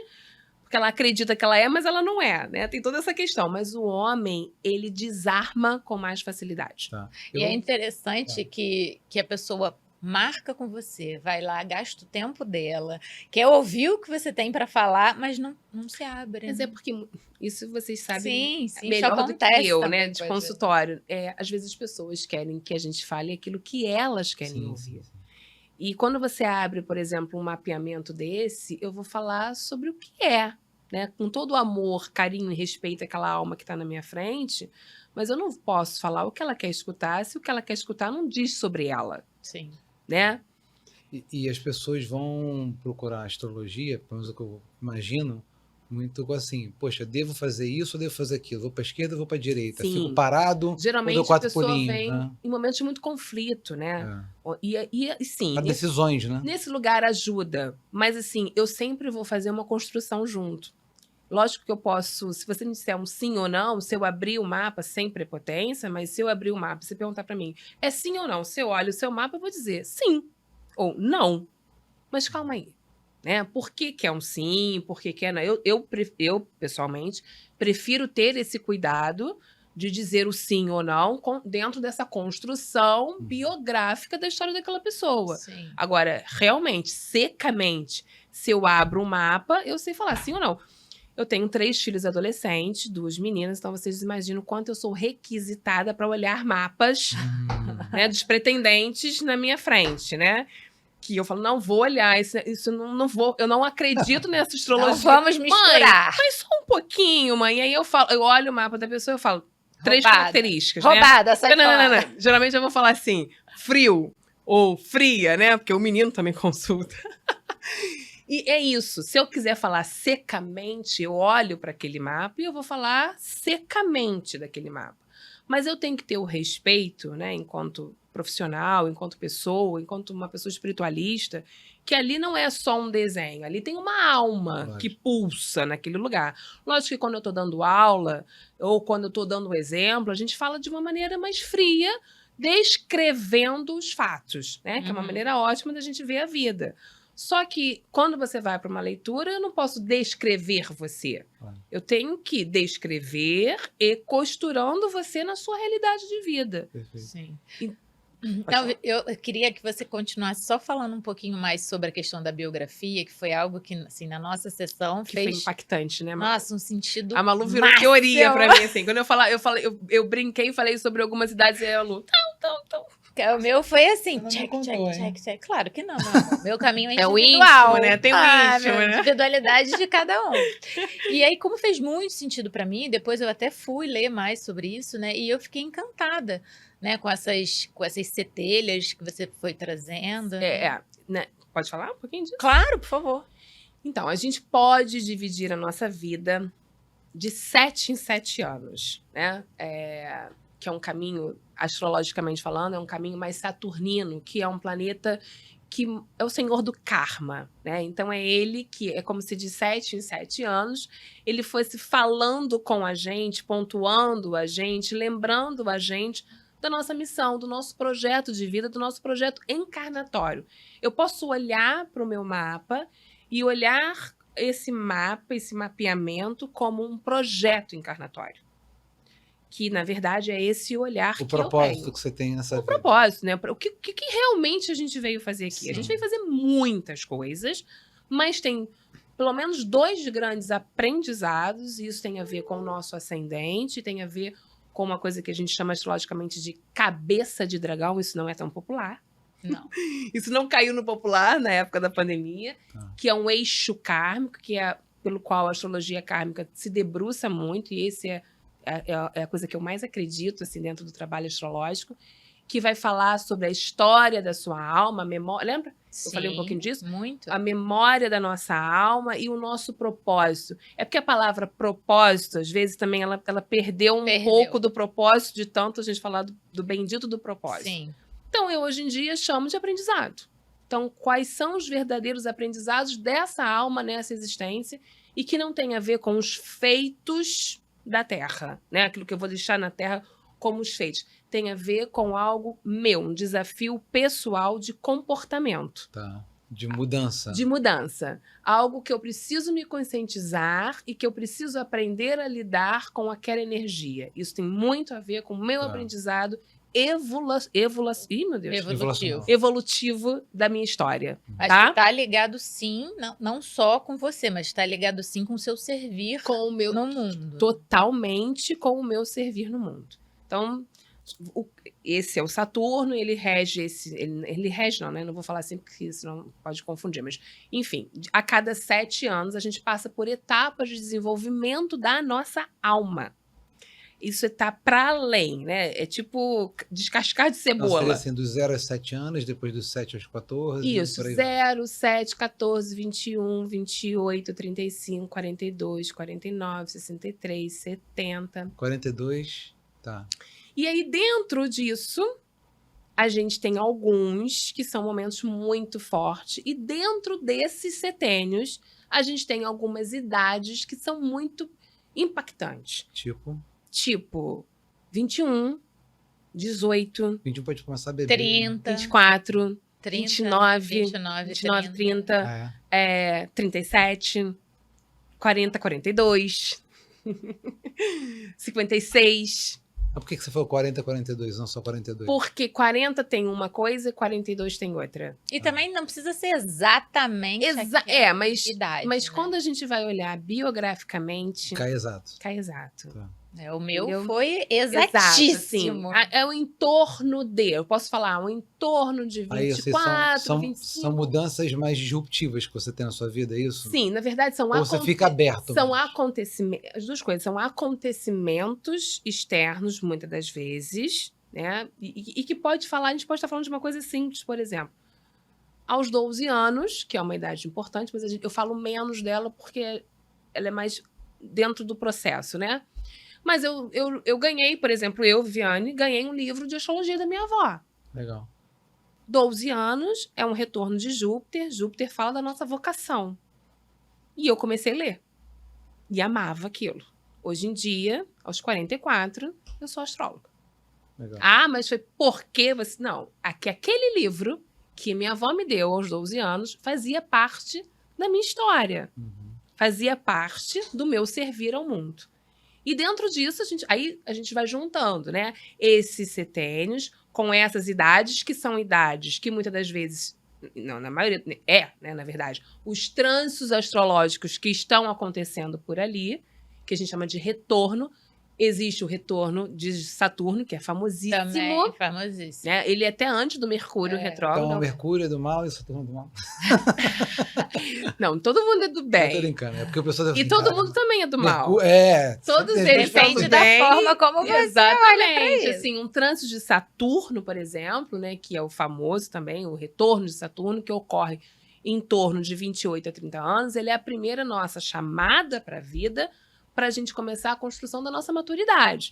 porque ela acredita que ela é, mas ela não é, né? Tem toda essa questão. Mas o homem, ele desarma com mais facilidade. E é interessante que a pessoa marca com você, vai lá, gasta o tempo dela, quer ouvir o que você tem para falar, mas não se abre. Mas é porque isso vocês sabem sim, melhor do que eu, né? De consultório. Às vezes as pessoas querem que a gente fale aquilo que elas querem ouvir. Sim. E quando você abre, por exemplo, um mapeamento desse, eu vou falar sobre o que é, né? Com todo o amor, carinho e respeito àquela alma que está na minha frente, mas eu não posso falar o que ela quer escutar se o que ela quer escutar não diz sobre ela. Sim. Né? E as pessoas vão procurar astrologia, pelo menos o que eu imagino, muito assim, poxa, devo fazer isso ou devo fazer aquilo? Vou para a esquerda ou vou para a direita? Sim. Fico parado geralmente ou dou 4 a pessoa pulinhos? Vem em momentos de muito conflito, né? E sim. Para decisões, né? Nesse lugar ajuda. Mas assim, eu sempre vou fazer uma construção junto. Lógico que eu posso, se você me disser um sim ou não, se eu abrir o mapa sem prepotência, mas se eu abrir o mapa e você perguntar para mim, é sim ou não? Se eu olho o seu mapa, eu vou dizer sim ou não. Mas calma aí, né? Por que é um sim? Por que é não? Eu, pessoalmente, prefiro ter esse cuidado de dizer o sim ou não dentro dessa construção biográfica da história daquela pessoa. Sim. Agora, realmente, secamente, se eu abro um mapa, eu sei falar sim ou não. Eu tenho 3 filhos adolescentes, 2 meninas, então vocês imaginam o quanto eu sou requisitada para olhar mapas né, dos pretendentes na minha frente, né? Que eu falo, não vou olhar, isso não vou, eu não acredito nessa astrologia. Não vamos misturar. Mãe, mas só um pouquinho, mãe. E aí eu olho o mapa da pessoa e eu falo, 3 características, roubada, né? sai fora. Não. Geralmente eu vou falar assim, frio ou fria, né? Porque o menino também consulta. E é isso. Se eu quiser falar secamente, eu olho para aquele mapa e eu vou falar secamente daquele mapa. Mas eu tenho que ter o respeito, né, enquanto profissional, enquanto pessoa, enquanto uma pessoa espiritualista, que ali não é só um desenho, ali tem uma alma que pulsa naquele lugar. Lógico que quando eu estou dando aula ou quando eu estou dando um exemplo, a gente fala de uma maneira mais fria, descrevendo os fatos, né, que é uma maneira ótima da gente ver a vida. Só que, quando você vai para uma leitura, eu não posso descrever você. Eu tenho que descrever e costurando você na sua realidade de vida. Perfeito. Sim. Então, eu queria que você continuasse só falando um pouquinho mais sobre a questão da biografia, que foi algo que, assim, na nossa sessão que foi impactante, né, Malu? Nossa, um sentido A Malu virou teoria para mim, assim. Quando eu brinquei e falei sobre algumas idades, e a Malu, O meu foi assim, check. Claro que não, meu caminho é individual. É o íntimo, né? Tem o íntimo, né? Individualidade de cada um. E aí, como fez muito sentido para mim, depois eu até fui ler mais sobre isso, né? E eu fiquei encantada, né? Com essas centelhas que você foi trazendo. Né? Pode falar um pouquinho disso? Claro, por favor. Então, a gente pode dividir a nossa vida de 7 em 7 anos, né? Que é um caminho, astrologicamente falando, é um caminho mais saturnino, que é um planeta que é o senhor do karma, né? Então é ele que é como se de 7 em 7 anos ele fosse falando com a gente, pontuando a gente, lembrando a gente da nossa missão, do nosso projeto de vida, do nosso projeto encarnatório. Eu posso olhar para o meu mapa e olhar esse mapa, esse mapeamento como um projeto encarnatório. Que, na verdade, é esse olhar que eu tenho. O propósito que você tem nessa vida. O propósito, né? O que realmente a gente veio fazer aqui? Sim. A gente veio fazer muitas coisas, mas tem pelo menos 2 grandes aprendizados, e isso tem a ver com o nosso ascendente, tem a ver com uma coisa que a gente chama astrologicamente de cabeça de dragão, isso não é tão popular. Não. Isso não caiu no popular na época da pandemia, que é um eixo kármico, que é pelo qual a astrologia kármica se debruça muito, e esse é a coisa que eu mais acredito assim, dentro do trabalho astrológico, que vai falar sobre a história da sua alma, a memória. Lembra? Sim, eu falei um pouquinho disso? Muito. A memória da nossa alma e o nosso propósito. É porque a palavra propósito, às vezes, também ela perdeu um pouco do propósito, de tanto a gente falar do bendito do propósito. Sim. Então, eu hoje em dia chamo de aprendizado. Então, quais são os verdadeiros aprendizados dessa alma nessa existência e que não tem a ver com os feitos da Terra, né? Aquilo que eu vou deixar na Terra como os feitos. Tem a ver com algo meu, um desafio pessoal de comportamento. Tá. De mudança. De mudança. Algo que eu preciso me conscientizar e que eu preciso aprender a lidar com aquela energia. Isso tem muito a ver com o meu aprendizado evolutivo da minha história. Mas tá? Tá ligado sim, não só com você, mas tá ligado sim com o seu servir com o meu, no mundo. Totalmente com o meu servir no mundo. Então, esse é o Saturno, ele rege ele rege não, né? Não vou falar assim porque senão pode confundir, mas enfim, a cada 7 anos a gente passa por etapas de desenvolvimento da nossa alma. Isso tá para além, né? É tipo descascar de cebola. Seria assim, dos 0 aos 7 anos, depois dos 7 aos 14. Isso, 0, 7, 14, 21, 28, 35, 42, 49, 63, 70. 42, tá. E aí, dentro disso, a gente tem alguns que são momentos muito fortes. E dentro desses setênios, a gente tem algumas idades que são muito impactantes. Tipo, 21, 18... 21 pode começar a beber. 30. 24, 30, 29, 30. 37, 40, 42, 56... Mas por que você falou 40, 42, não só 42? Porque 40 tem uma coisa e 42 tem outra. E também não precisa ser exatamente mas idade. Mas né? quando a gente vai olhar biograficamente... Cai exato. Cai exato. Tá. O meu foi exatíssimo. Exato, assim, é o entorno de... Eu posso falar, um entorno de 24, 25... São mudanças mais disruptivas que você tem na sua vida, é isso? Sim, na verdade são... Ou você fica aberto? São acontecimentos... As duas coisas. São acontecimentos externos, muitas das vezes, né? E que pode falar... A gente pode estar falando de uma coisa simples, por exemplo. Aos 12 anos, que é uma idade importante, mas eu falo menos dela porque ela é mais dentro do processo, né? Mas eu ganhei, por exemplo, Viane, ganhei um livro de astrologia da minha avó. Legal. 12 anos, é um retorno de Júpiter. Júpiter fala da nossa vocação. E eu comecei a ler. E amava aquilo. Hoje em dia, aos 44, eu sou astróloga. Legal. Ah, mas foi porque você... Não, aquele livro que minha avó me deu aos 12 anos fazia parte da minha história. Uhum. Fazia parte do meu servir ao mundo. E dentro disso, a gente vai juntando, né? Esses setênios com essas idades, que são idades que muitas das vezes, não, na maioria, né, na verdade, os trânsitos astrológicos que estão acontecendo por ali, que a gente chama de retorno. Existe o retorno de Saturno, que é famosíssimo. Também, famosíssimo. Né? Ele é até antes do Mercúrio retrógrado. Então, Mercúrio é do mal e Saturno é do mal. Não, todo mundo é do bem. Eu tô brincando, é porque o pessoal E todo mundo também é do mal. Todos eles depende da forma como você Exatamente. Assim, um trânsito de Saturno, por exemplo, né, que é o famoso também, o retorno de Saturno, que ocorre em torno de 28 a 30 anos, ele é a primeira nossa chamada para a vida, para a gente começar a construção da nossa maturidade.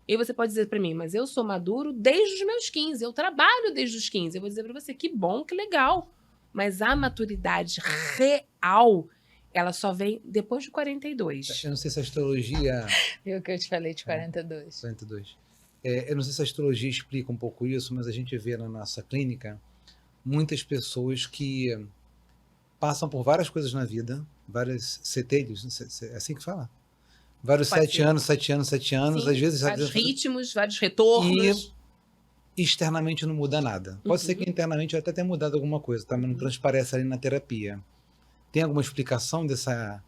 E você pode dizer para mim, mas eu sou maduro desde os meus 15, eu trabalho desde os 15. Eu vou dizer para você, que bom, que legal. Mas a maturidade real, ela só vem depois de 42. Eu não sei se a astrologia... Viu que eu te falei de 42. 42. Eu não sei se a astrologia explica um pouco isso, mas a gente vê na nossa clínica muitas pessoas que passam por várias coisas na vida, vários setênios, é assim que fala? Vários 7 anos, 7 anos, 7 anos, Sim, às vezes... vários ritmos, vários retornos. E externamente não muda nada. Pode ser que internamente até tenha mudado alguma coisa, tá? Mas não transparece ali na terapia. Tem alguma explicação dessa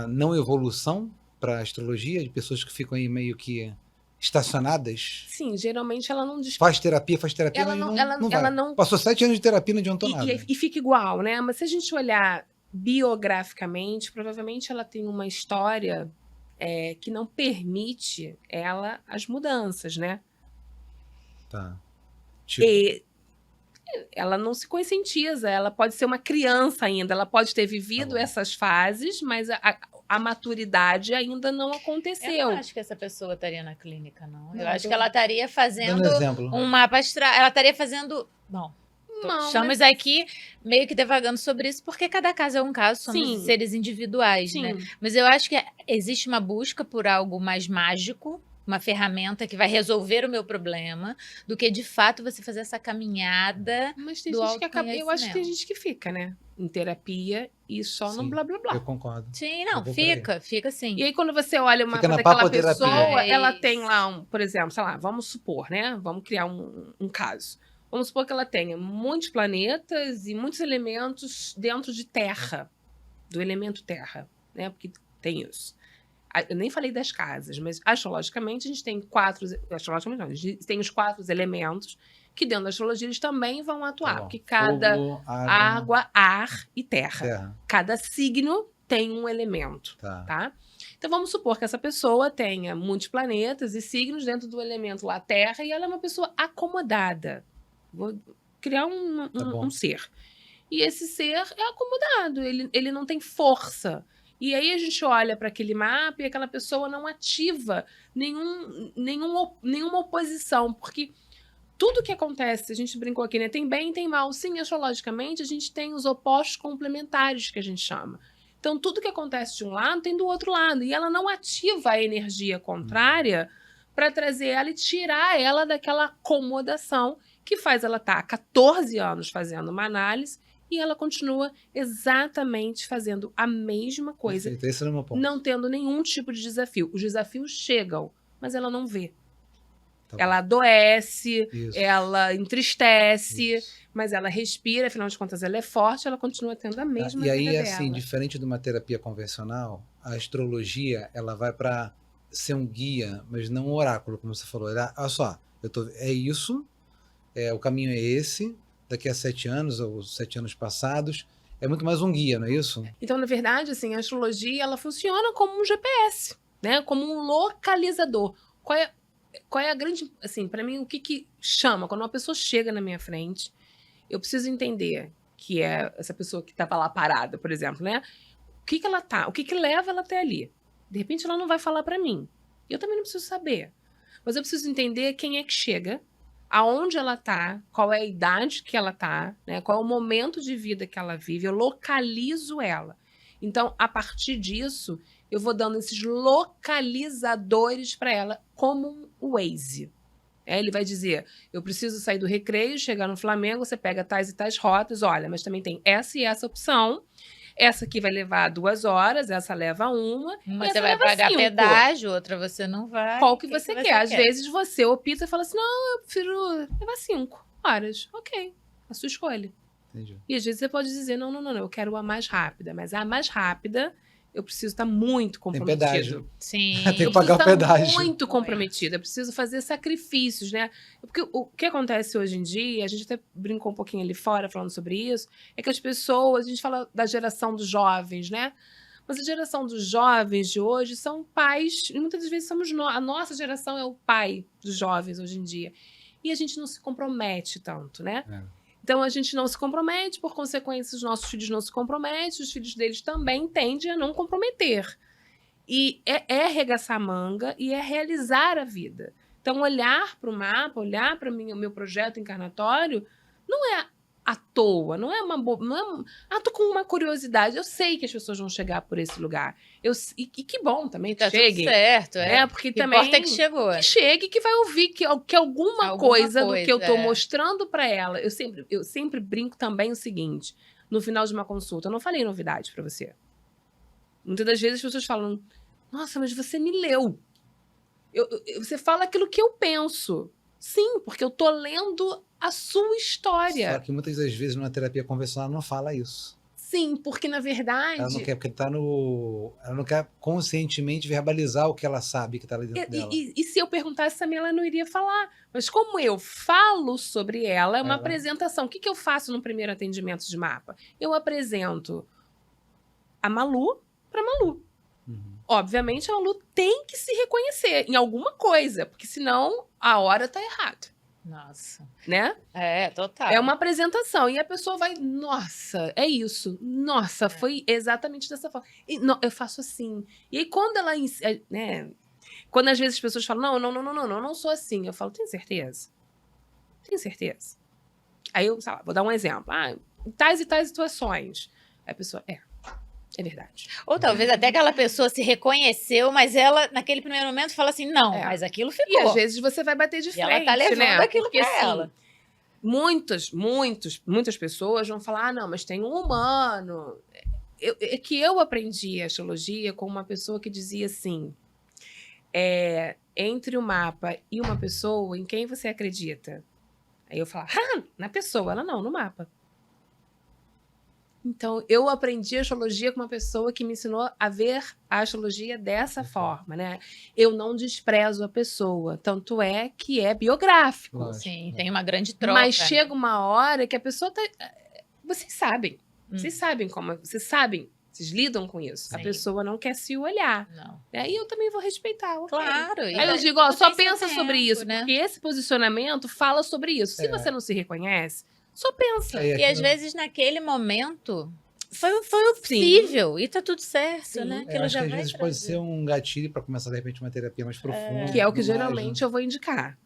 não evolução para a astrologia, de pessoas que ficam aí meio que estacionadas? Sim, geralmente ela não... Faz terapia, mas ela não... Passou 7 anos de terapia e não adiantou nada. E fica igual, né? Mas se a gente olhar biograficamente, provavelmente ela tem uma história que não permite ela as mudanças, né? Tá. E ela não se conscientiza, ela pode ser uma criança ainda, ela pode ter vivido essas fases, mas a maturidade ainda não aconteceu. Eu não acho que essa pessoa estaria na clínica, não. Eu acho que ela estaria fazendo um mapa astral. Ela estaria fazendo... Estamos aqui meio que devagando sobre isso, porque cada caso é um caso, somos seres individuais, né? Mas eu acho que existe uma busca por algo mais mágico, uma ferramenta que vai resolver o meu problema, do que, de fato, você fazer essa caminhada Mas tem do gente que acaba, eu acho que tem autoconhecimento. gente que fica, né? Em terapia e só no Sim, blá, blá, blá. eu concordo. Sim, Eu não, vou por aí. fica sim. E aí, quando você olha o Fica mapa na daquela papoterapia. pessoa, ela Mas- tem lá, por exemplo, sei lá, vamos supor, né? Vamos criar um caso. Vamos supor que ela tenha muitos planetas e muitos elementos dentro de terra, do elemento terra, né? Porque tem isso. Eu nem falei das casas, mas astrologicamente a gente tem astrologicamente não, a gente tem os 4 elementos que dentro da astrologia eles também vão atuar, Tá bom. porque cada Fogo, água, ar e terra. terra. Cada signo tem um elemento, Tá. tá? Então vamos supor que essa pessoa tenha muitos planetas e signos dentro do elemento lá terra e ela é uma pessoa acomodada. Vou criar Tá bom. um ser. E esse ser é acomodado, ele não tem força. E aí a gente olha para aquele mapa e aquela pessoa não ativa nenhuma oposição, porque tudo que acontece, a gente brincou aqui, né? Tem bem e tem mal. Sim, astrologicamente, a gente tem os opostos complementares, que a gente chama. Então, tudo que acontece de um lado tem do outro lado. E ela não ativa a energia contrária para trazer ela e tirar ela daquela acomodação que faz ela estar há 14 anos fazendo uma análise e ela continua exatamente fazendo a mesma coisa, Perfeito. Esse era o meu ponto. não tendo nenhum tipo de desafio. Os desafios chegam, mas ela não vê. Tá Ela adoece, Isso. ela entristece, Isso. mas ela respira, afinal de contas ela é forte, ela continua tendo a mesma E aí, vida assim, dela. diferente de uma terapia convencional, a astrologia, ela vai para ser um guia, mas não um oráculo, como você falou. Olha só, é isso, o caminho é esse, daqui a 7 anos ou 7 anos passados, é muito mais um guia, não é isso? Então, na verdade, assim, a astrologia ela funciona como um GPS, né? Como um localizador. Qual é a grande, assim, para mim o que chama quando uma pessoa chega na minha frente, eu preciso entender que é essa pessoa que estava lá parada, por exemplo, né? O que ela tá, o que leva ela até ali? De repente ela não vai falar para mim. Eu também não preciso saber. Mas eu preciso entender quem é que chega, aonde ela tá, qual é a idade que ela tá, né? Qual é o momento de vida que ela vive, eu localizo ela. Então, a partir disso, eu vou dando esses localizadores para ela, como o Waze. Ele vai dizer, eu preciso sair do Recreio, chegar no Flamengo, você pega tais e tais rotas, olha, mas também tem essa e essa opção. Essa aqui vai levar 2 horas, essa leva 1. Uma você vai pagar 5. Pedágio, outra você não vai. Qual que você quer? Às vezes você opta e fala assim, não, eu prefiro levar 5 horas. Ok, a sua escolha. Entendi. E às vezes você pode dizer, não, eu quero a mais rápida. Mas a mais rápida, eu preciso estar muito comprometido. Tem pedágio. Sim. Tem que pagar o pedágio. Muito comprometido. Eu preciso fazer sacrifícios, né? Porque o que acontece hoje em dia, a gente até brincou um pouquinho ali fora falando sobre isso, é que as pessoas, a gente fala da geração dos jovens, né? Mas a geração dos jovens de hoje são pais, e muitas vezes somos a nossa geração é o pai dos jovens hoje em dia. E a gente não se compromete tanto, né? Então, a gente não se compromete, por consequência, os nossos filhos não se comprometem, os filhos deles também tendem a não comprometer. E é arregaçar a manga e é realizar a vida. Então, olhar para o mapa, olhar para o meu projeto encarnatório, não é à toa, não é uma tô com uma curiosidade. Eu sei que as pessoas vão chegar por esse lugar. E que bom também que cheguem. Tudo certo, Porque que também importa é que chegou. Que chegue, que vai ouvir que alguma coisa do que eu estou mostrando para ela. Eu sempre brinco também o seguinte, no final de uma consulta, eu não falei novidade para você. Muitas das vezes as pessoas falam, nossa, mas você me leu. Você fala aquilo que eu penso. Sim, porque eu tô lendo a sua história. Só que muitas das vezes numa terapia convencional não fala isso. Sim, porque na verdade... Ela não quer, porque ela não quer conscientemente verbalizar o que ela sabe que está ali dentro dela. E se eu perguntasse também, ela não iria falar. Mas como eu falo sobre ela, é uma apresentação. O que eu faço no primeiro atendimento de mapa? Eu apresento a Malu para Malu. Obviamente, a Malu tem que se reconhecer em alguma coisa, porque senão a hora tá errada. Nossa. Né? Total. É uma apresentação. E a pessoa vai, nossa, é isso. Nossa, foi exatamente dessa forma. E, eu faço assim. E aí, quando ela... né, quando às vezes as pessoas falam, não sou assim. Eu falo, tem certeza? Tem certeza? Aí eu, sei lá, vou dar um exemplo. Tais e tais situações. Aí a pessoa, É verdade. Ou talvez até aquela pessoa se reconheceu, mas ela, naquele primeiro momento, fala assim, não, mas aquilo ficou. E às vezes você vai bater de frente, ela tá levando aquilo Porque, pra ela. Muitas pessoas vão falar, não, mas tem um humano. É que eu aprendi a astrologia com uma pessoa que dizia assim, entre o mapa e uma pessoa, em quem você acredita? Aí eu falava, na pessoa. Ela, não, no mapa. Então, eu aprendi astrologia com uma pessoa que me ensinou a ver a astrologia dessa forma, né? Eu não desprezo a pessoa, tanto é que é biográfico. Lógico, sim, tem uma grande troca. Mas chega uma hora que a pessoa tá... Vocês sabem como... Vocês lidam com isso. Sim. A pessoa não quer se olhar. Não. Aí eu também vou respeitar. Okay? Claro. Aí eu digo, só pensa sobre isso, né? Porque esse posicionamento fala sobre isso. Se você não se reconhece, só pensa. E às vezes, naquele momento, foi o possível. E tá tudo certo, né? Aquilo já vai às vezes pode ser um gatilho para começar, de repente, uma terapia mais profunda. Que é o que geralmente eu vou indicar.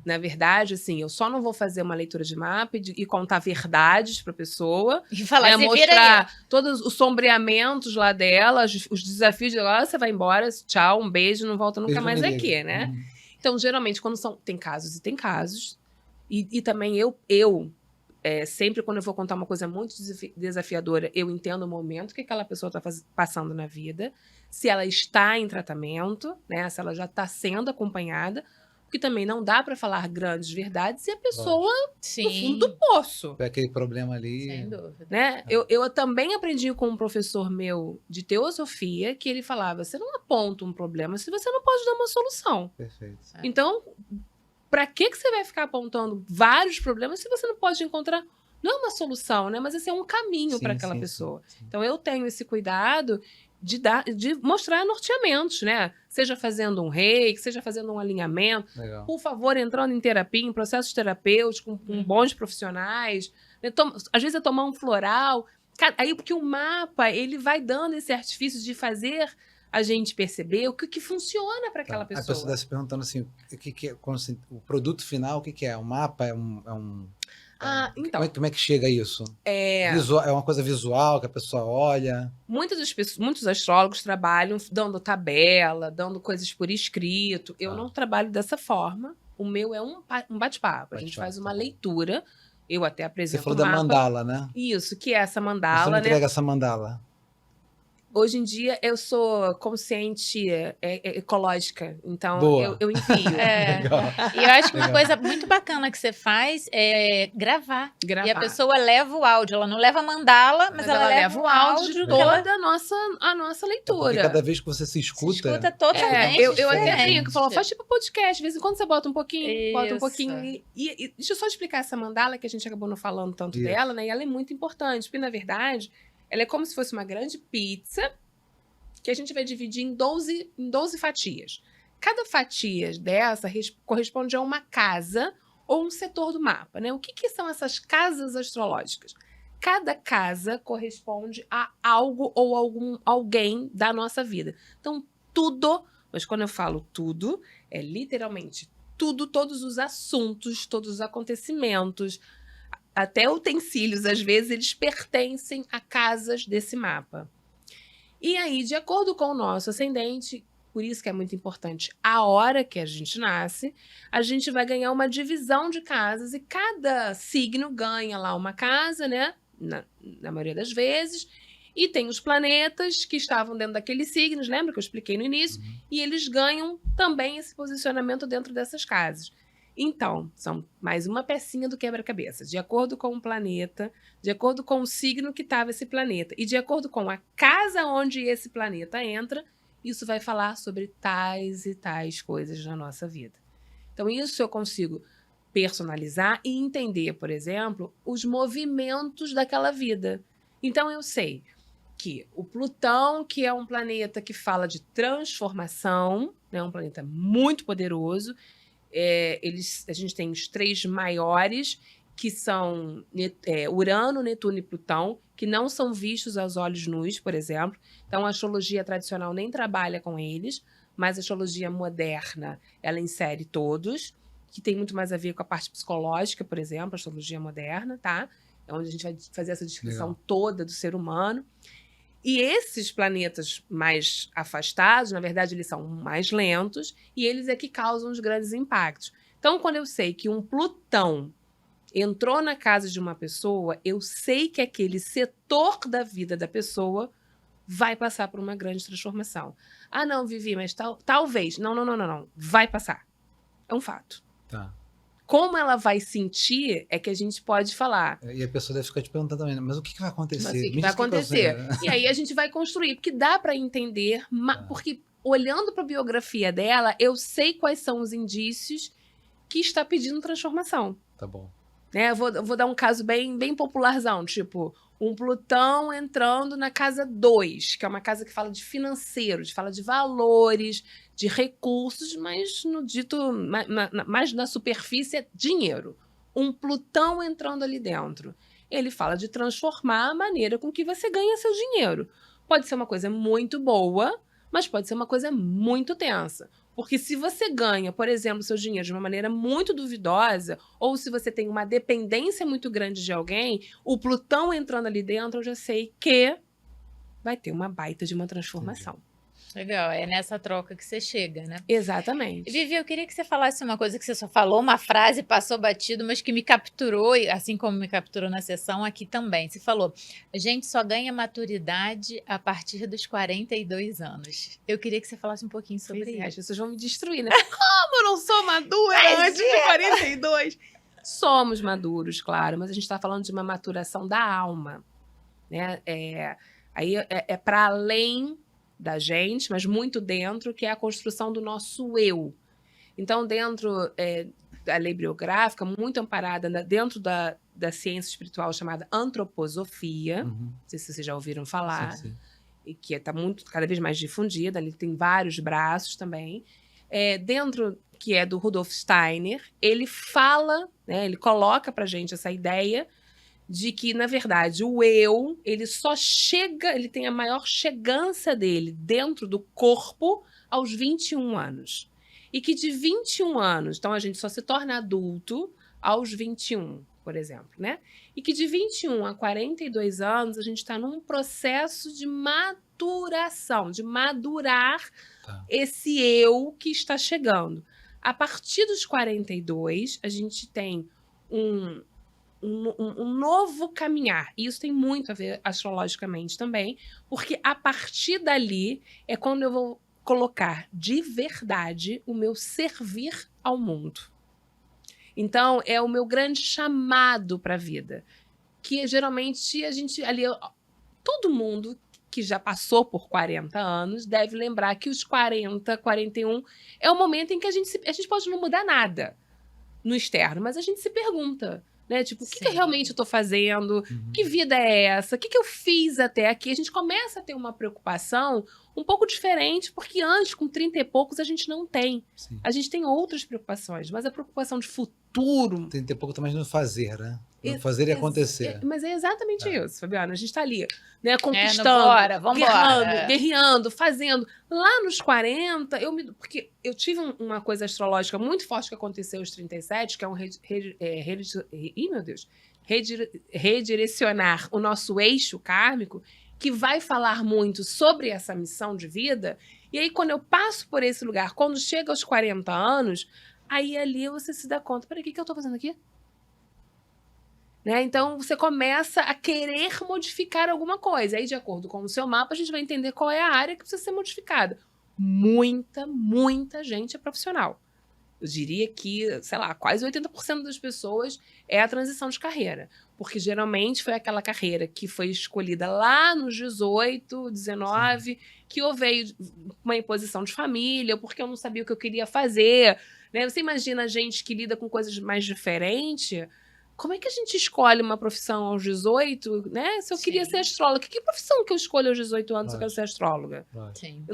Na verdade, assim, eu só não vou fazer uma leitura de mapa e contar verdades pra pessoa. E falar, mostrar todos os sombreamentos lá dela, os desafios dela. Você vai embora, tchau, um beijo, não volta nunca mais aqui, né? Então, geralmente, quando tem casos e tem casos. E também sempre quando eu vou contar uma coisa muito desafiadora, eu entendo o momento que aquela pessoa está passando na vida, se ela está em tratamento, né, se ela já está sendo acompanhada, porque também não dá para falar grandes verdades e a pessoa no fundo do poço. É aquele problema ali. Sem dúvida. Né? Eu também aprendi com um professor meu de teosofia que ele falava, você não aponta um problema se você não pode dar uma solução. Perfeito. Então... Pra que você vai ficar apontando vários problemas se você não pode encontrar, não é uma solução, né? Mas esse é um caminho para aquela pessoa. Sim. Então, eu tenho esse cuidado de mostrar norteamentos, né? Seja fazendo um reiki, seja fazendo um alinhamento. Legal. Por favor, entrando em terapia, em processos terapêuticos, com bons profissionais. Às vezes é tomar um floral. Aí, porque o mapa, ele vai dando esse artifício de fazer... a gente perceber o que funciona para aquela pessoa. A pessoa está se perguntando assim, o produto final, o que é? Um mapa? Então. Como é que chega a isso? É uma coisa visual que a pessoa olha? Muitos astrólogos trabalham dando tabela, dando coisas por escrito. Eu não trabalho dessa forma. O meu é um bate-papo. A gente faz uma leitura. Eu até apresento o mapa. Você falou da mandala, né? Isso, que é essa mandala. Você não entrega essa mandala? Hoje em dia, eu sou consciente ecológica, então eu envio. E eu acho que uma coisa muito bacana que você faz é gravar. E a pessoa leva o áudio, ela não leva a mandala, mas ela leva o áudio de toda a nossa leitura. Porque cada vez que você se escuta totalmente eu até brinco, falo, faz tipo podcast, de vez em quando você bota um pouquinho, bota um pouquinho. E deixa eu só explicar essa mandala, que a gente acabou não falando tanto dela, né? E ela é muito importante, porque, na verdade... ela é como se fosse uma grande pizza que a gente vai dividir em 12 fatias. Cada fatia dessa corresponde a uma casa ou um setor do mapa, né? O que são essas casas astrológicas? Cada casa corresponde a algo ou alguém da nossa vida. Então, tudo, mas quando eu falo tudo, é literalmente tudo, todos os assuntos, todos os acontecimentos, até utensílios, às vezes, eles pertencem a casas desse mapa. E aí, de acordo com o nosso ascendente, por isso que é muito importante, a hora que a gente nasce, a gente vai ganhar uma divisão de casas e cada signo ganha lá uma casa, né? Na maioria das vezes. E tem os planetas que estavam dentro daqueles signos, lembra que eu expliquei no início? E eles ganham também esse posicionamento dentro dessas casas. Então, são mais uma pecinha do quebra-cabeça. De acordo com o planeta, de acordo com o signo que estava esse planeta e de acordo com a casa onde esse planeta entra, isso vai falar sobre tais e tais coisas na nossa vida. Então, isso eu consigo personalizar e entender, por exemplo, os movimentos daquela vida. Então, eu sei que o Plutão, que é um planeta que fala de transformação, né, um planeta muito poderoso, a gente tem os 3 maiores, que são Urano, Netuno e Plutão, que não são vistos aos olhos nus, por exemplo. Então, a astrologia tradicional nem trabalha com eles, mas a astrologia moderna, ela insere todos, que tem muito mais a ver com a parte psicológica, por exemplo, a astrologia moderna, tá? É onde a gente vai fazer essa descrição toda do ser humano. E esses planetas mais afastados, na verdade, eles são mais lentos e eles é que causam os grandes impactos. Então, quando eu sei que um Plutão entrou na casa de uma pessoa, eu sei que aquele setor da vida da pessoa vai passar por uma grande transformação. Ah, não, Vivi, mas talvez. Não. Vai passar. É um fato. Tá. Como ela vai sentir é que a gente pode falar. E a pessoa deve ficar te perguntando também, mas o que vai acontecer? Mas o que vai acontecer? E aí a gente vai construir, porque dá para entender, porque olhando para a biografia dela, eu sei quais são os indícios que está pedindo transformação. Tá bom. Né? Eu vou dar um caso bem popularzão, tipo, um Plutão entrando na casa 2, que é uma casa que fala de financeiros, fala de valores, de recursos, mas no dito, mais na superfície é dinheiro. Um Plutão entrando ali dentro. Ele fala de transformar a maneira com que você ganha seu dinheiro. Pode ser uma coisa muito boa, mas pode ser uma coisa muito tensa. Porque se você ganha, por exemplo, seu dinheiro de uma maneira muito duvidosa, ou se você tem uma dependência muito grande de alguém, o Plutão entrando ali dentro, eu já sei que vai ter uma baita de uma transformação. Legal, é nessa troca que você chega, né? Exatamente. Vivi, eu queria que você falasse uma coisa que você só falou, uma frase, passou batido, mas que me capturou, assim como me capturou na sessão aqui também. Você falou, a gente só ganha maturidade a partir dos 42 anos. Eu queria que você falasse um pouquinho sobre isso. As pessoas vão me destruir, né? Como eu não sou madura antes de 42? Somos maduros, claro, mas a gente está falando de uma maturação da alma, né? Aí é para além da gente, mas muito dentro, que é a construção do nosso eu. Então, dentro da lei biográfica, muito amparada dentro da ciência espiritual chamada antroposofia, não sei se vocês já ouviram falar, sim. E que está cada vez mais difundida, ali tem vários braços também. Dentro, que é do Rudolf Steiner, ele fala, né, ele coloca para a gente essa ideia de que, na verdade, o eu, ele só chega, ele tem a maior chegança dele dentro do corpo aos 21 anos. E que de 21 anos, então a gente só se torna adulto aos 21, por exemplo, né? E que de 21 a 42 anos, a gente está num processo de maturação, de madurar esse eu que está chegando. A partir dos 42, a gente tem um novo caminhar. E isso tem muito a ver astrologicamente também, porque a partir dali é quando eu vou colocar de verdade o meu servir ao mundo. Então, é o meu grande chamado para a vida, que geralmente a gente ali, todo mundo que já passou por 40 anos deve lembrar que os 40, 41 é o momento em que a gente pode não mudar nada no externo, mas a gente se pergunta, né? Tipo, o que eu realmente estou fazendo? Que vida é essa? O que eu fiz até aqui? A gente começa a ter uma preocupação um pouco diferente, porque antes, com 30 e poucos, a gente não tem. Sim. A gente tem outras preocupações, mas a preocupação de futuro... 30 e pouco tá mais no fazer, né? No fazer e acontecer. Mas é exatamente isso, Fabiana. A gente está ali, né? Conquistando, vambora. Guerreando, fazendo. Lá nos 40, porque eu tive uma coisa astrológica muito forte que aconteceu aos 37, que é redirecionar o nosso eixo kármico, que vai falar muito sobre essa missão de vida. E aí, quando eu passo por esse lugar, quando chega aos 40 anos, aí ali você se dá conta, peraí, o que eu estou fazendo aqui? Né? Então, você começa a querer modificar alguma coisa. Aí, de acordo com o seu mapa, a gente vai entender qual é a área que precisa ser modificada. Muita gente é profissional. Eu diria que, sei lá, quase 80% das pessoas é a transição de carreira. Porque, geralmente, foi aquela carreira que foi escolhida lá nos 18, 19, sim, que ou veio uma imposição de família, ou porque eu não sabia o que eu queria fazer. Né? Você imagina a gente que lida com coisas mais diferentes... Como é que a gente escolhe uma profissão aos 18, né? Se eu queria ser astróloga, que profissão que eu escolho aos 18 anos se eu quero ser astróloga? Sim.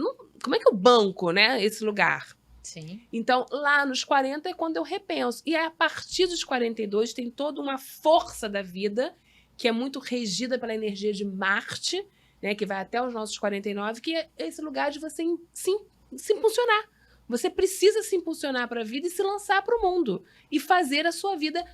Como é que eu banco, né, esse lugar? Sim. Então, lá nos 40 é quando eu repenso. E a partir dos 42 tem toda uma força da vida que é muito regida pela energia de Marte, né, que vai até os nossos 49, que é esse lugar de você se impulsionar. Você precisa se impulsionar para a vida e se lançar para o mundo. E fazer a sua vida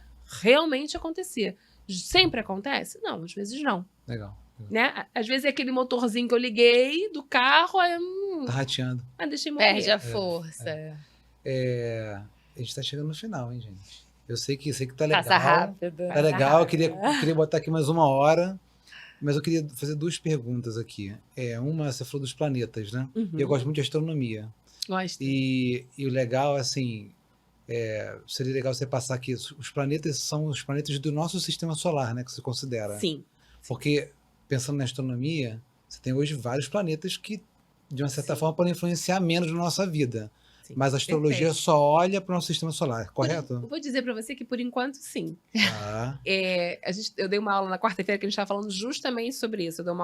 realmente acontecer. Sempre acontece? Não, às vezes não. Legal. Né? Às vezes é aquele motorzinho que eu liguei do carro, aí tá rateando. Deixei morrer. Perde a força. A gente tá chegando no final, hein, gente? Eu sei que tá legal. Passa rápido. Tá legal, eu queria botar aqui mais 1 hora, mas eu queria fazer 2 perguntas aqui. Uma, você falou dos planetas, né? E eu gosto muito de astronomia. Gosto. E o legal, assim, seria legal você passar aqui, os planetas são os planetas do nosso sistema solar, né? Que você considera. Sim. Porque, pensando na astronomia, você tem hoje vários planetas que, de uma certa forma, podem influenciar menos na nossa vida. Sim. Mas a astrologia só olha para o nosso sistema solar, correto? Eu vou dizer para você que, por enquanto, sim. Ah. Eu dei uma aula na quarta-feira que a gente estava falando justamente sobre isso. Eu dei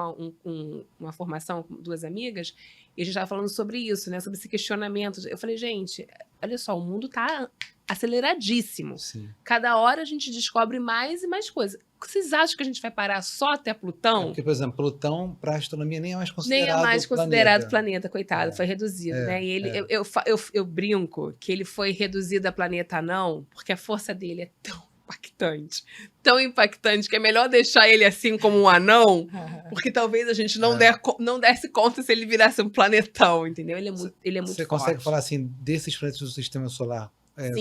uma formação com 2 amigas e a gente estava falando sobre isso, né? Sobre esse questionamento. Eu falei, gente, olha só, o mundo está aceleradíssimo. Sim. Cada hora a gente descobre mais e mais coisas. Vocês acham que a gente vai parar só até Plutão? Porque, por exemplo, Plutão, para a astronomia, nem é mais considerado planeta, coitado. Foi reduzido, né? E ele, eu brinco que ele foi reduzido a planeta anão porque a força dele é tão impactante, que é melhor deixar ele assim como um anão, porque talvez a gente não desse conta se ele virasse um planetão, entendeu? Ele é muito Você forte. consegue falar, assim, desses planetas do sistema solar?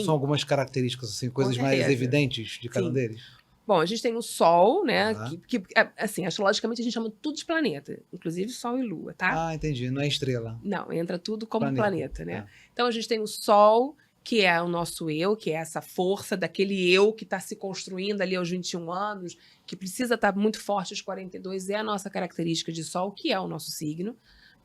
São algumas características, assim, coisas mais evidentes de cada deles? Bom, a gente tem o Sol, né? Que assim, astrologicamente a gente chama tudo de planeta, inclusive Sol e Lua, tá? Ah, entendi. Não é estrela. Não, entra tudo como planeta, né? Então a gente tem o Sol, que é o nosso eu, que é essa força daquele eu que está se construindo ali aos 21 anos, que precisa estar muito forte aos 42, é a nossa característica de Sol, que é o nosso signo.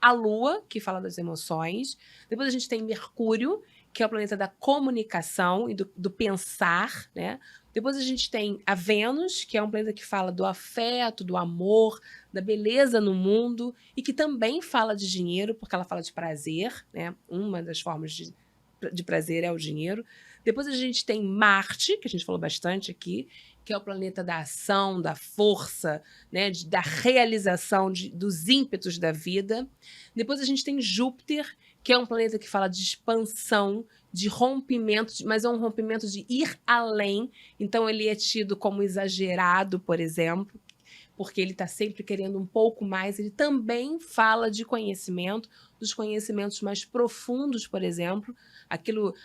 A Lua, que fala das emoções. Depois a gente tem Mercúrio, que é o planeta da comunicação e do pensar, né? Depois a gente tem a Vênus, que é um planeta que fala do afeto, do amor, da beleza no mundo e que também fala de dinheiro, porque ela fala de prazer, né? Uma das formas de prazer é o dinheiro. Depois a gente tem Marte, que a gente falou bastante aqui, que é o planeta da ação, da força, né? Da realização dos ímpetos da vida. Depois a gente tem Júpiter, que é um planeta que fala de expansão, de rompimento, mas é um rompimento de ir além. Então, ele é tido como exagerado, por exemplo, porque ele está sempre querendo um pouco mais. Ele também fala de conhecimento, dos conhecimentos mais profundos, por exemplo.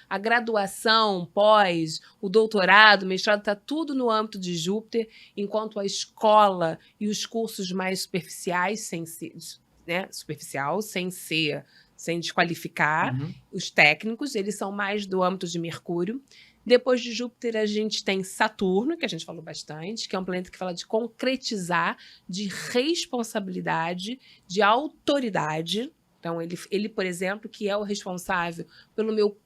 A graduação, pós, o doutorado, o mestrado, está tudo no âmbito de Júpiter, enquanto a escola e os cursos mais superficiais, sem desqualificar, os técnicos, eles são mais do âmbito de Mercúrio. Depois de Júpiter, a gente tem Saturno, que a gente falou bastante, que é um planeta que fala de concretizar, de responsabilidade, de autoridade. Então, ele, por exemplo, que é o responsável pelo meu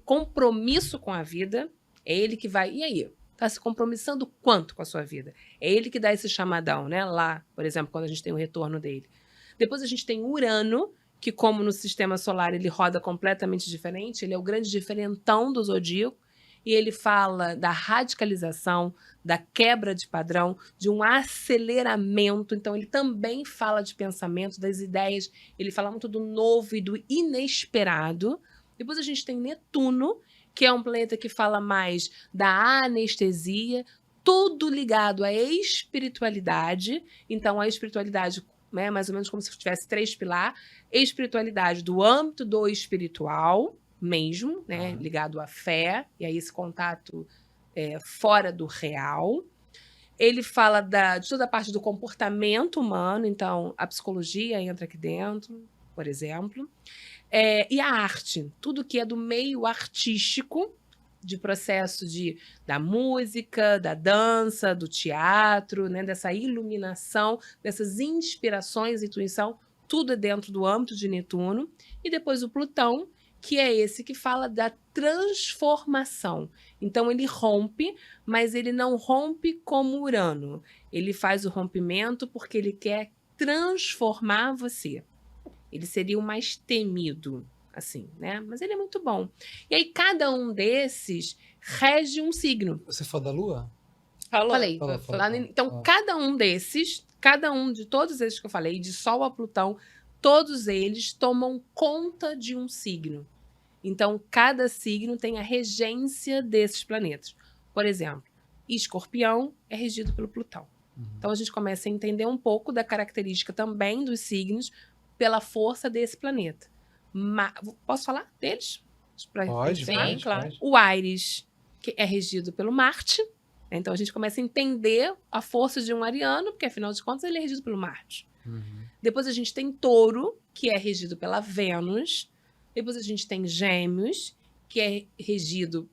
compromisso com a vida, é ele que vai... E aí? Está se compromissando quanto com a sua vida? É ele que dá esse chamadão, né? Lá, por exemplo, quando a gente tem o retorno dele. Depois a gente tem Urano, que como no sistema solar ele roda completamente diferente, ele é o grande diferentão do zodíaco, e ele fala da radicalização, da quebra de padrão, de um aceleramento. Então ele também fala de pensamento, das ideias, ele fala muito do novo e do inesperado. Depois a gente tem Netuno, que é um planeta que fala mais da anestesia, tudo ligado à espiritualidade. Então a espiritualidade, né, mais ou menos como se tivesse 3 pilares: espiritualidade do âmbito do espiritual mesmo, né, ligado à fé, e aí esse contato fora do real. Ele fala de toda a parte do comportamento humano, então a psicologia entra aqui dentro, por exemplo. E a arte, tudo que é do meio artístico, de processo da música, da dança, do teatro, né, dessa iluminação, dessas inspirações, intuição, tudo é dentro do âmbito de Netuno. E depois o Plutão, que é esse que fala da transformação. Então ele rompe, mas ele não rompe como Urano. Ele faz o rompimento porque ele quer transformar você. Ele seria o mais temido, assim, né? Mas ele é muito bom. E aí cada um desses rege um signo. Você falou da Lua? Falei. Então cada um desses, cada um de todos esses que eu falei, de Sol a Plutão, todos eles tomam conta de um signo. Então, cada signo tem a regência desses planetas. Por exemplo, Escorpião é regido pelo Plutão. Então, a gente começa a entender um pouco da característica também dos signos pela força desse planeta. Posso falar deles? Pode, sim, claro. O Áries, que é regido pelo Marte. Então, a gente começa a entender a força de um ariano, porque, afinal de contas, ele é regido pelo Marte. Depois, a gente tem Touro, que é regido pela Vênus. Depois, a gente tem Gêmeos, que é regido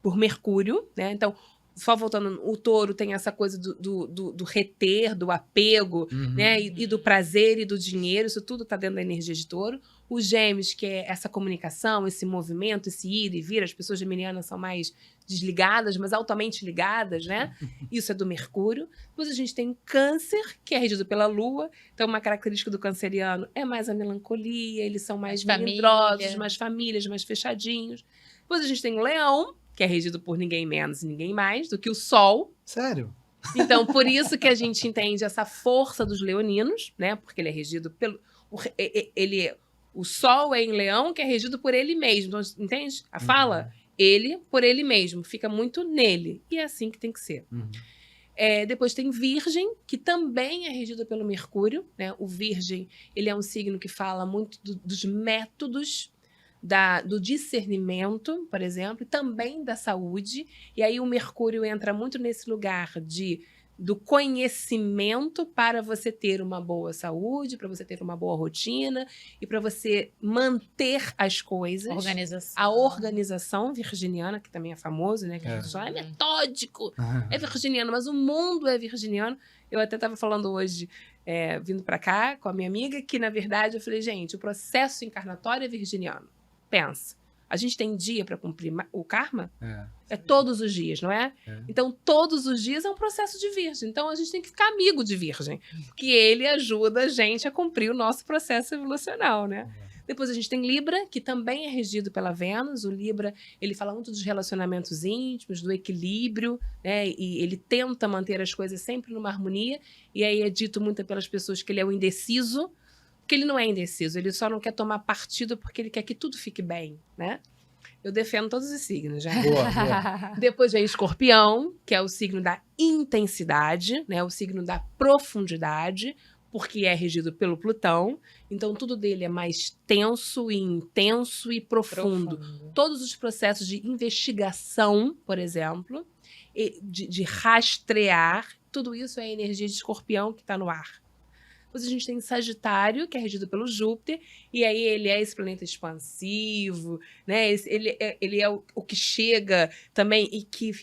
por Mercúrio, né? Então, só voltando, o Touro tem essa coisa do reter, do apego, né? E do prazer e do dinheiro, isso tudo está dentro da energia de Touro. Os Gêmeos, que é essa comunicação, esse movimento, esse ir e vir, as pessoas geminianas são mais desligadas, mas altamente ligadas, né? Isso é do Mercúrio. Depois a gente tem o Câncer, que é regido pela Lua. Então, uma característica do canceriano é mais a melancolia, eles são mais melindrosos, mais famílias, mais fechadinhos. Depois a gente tem o Leão, que é regido por ninguém menos e ninguém mais do que o Sol. Sério? Então, por isso que a gente entende essa força dos leoninos, né? Porque ele é regido pelo... O Sol é em Leão, que é regido por ele mesmo. Então, entende? A fala, ele por ele mesmo. Fica muito nele. E é assim que tem que ser. Depois tem Virgem, que também é regido pelo Mercúrio, né? O Virgem, ele é um signo que fala muito dos métodos, do discernimento, por exemplo, e também da saúde. E aí o Mercúrio entra muito nesse lugar do conhecimento para você ter uma boa saúde, para você ter uma boa rotina e para você manter as coisas. A organização virginiana, que também é famoso, né? Que a gente fala, é metódico, é virginiano, mas o mundo é virginiano. Eu até estava falando hoje, vindo para cá com a minha amiga, que na verdade eu falei, gente, o processo encarnatório é virginiano. Pensa, a gente tem dia para cumprir o karma? É todos os dias, não é? Então, todos os dias é um processo de virgem. Então, a gente tem que ficar amigo de virgem, porque ele ajuda a gente a cumprir o nosso processo evolucional, né? Depois a gente tem Libra, que também é regido pela Vênus. O Libra, ele fala muito dos relacionamentos íntimos, do equilíbrio, né? E ele tenta manter as coisas sempre numa harmonia. E aí é dito muito pelas pessoas que ele é o indeciso, porque ele não é indeciso, ele só não quer tomar partido porque ele quer que tudo fique bem, né? Eu defendo todos os signos, já. Boa. Depois vem Escorpião, que é o signo da intensidade, né? O signo da profundidade, porque é regido pelo Plutão. Então, tudo dele é mais tenso e intenso e profundo. Todos os processos de investigação, por exemplo, de rastrear, tudo isso é a energia de Escorpião que está no ar. Depois a gente tem Sagitário, que é regido pelo Júpiter, e aí ele é esse planeta expansivo, né? Ele é o que chega também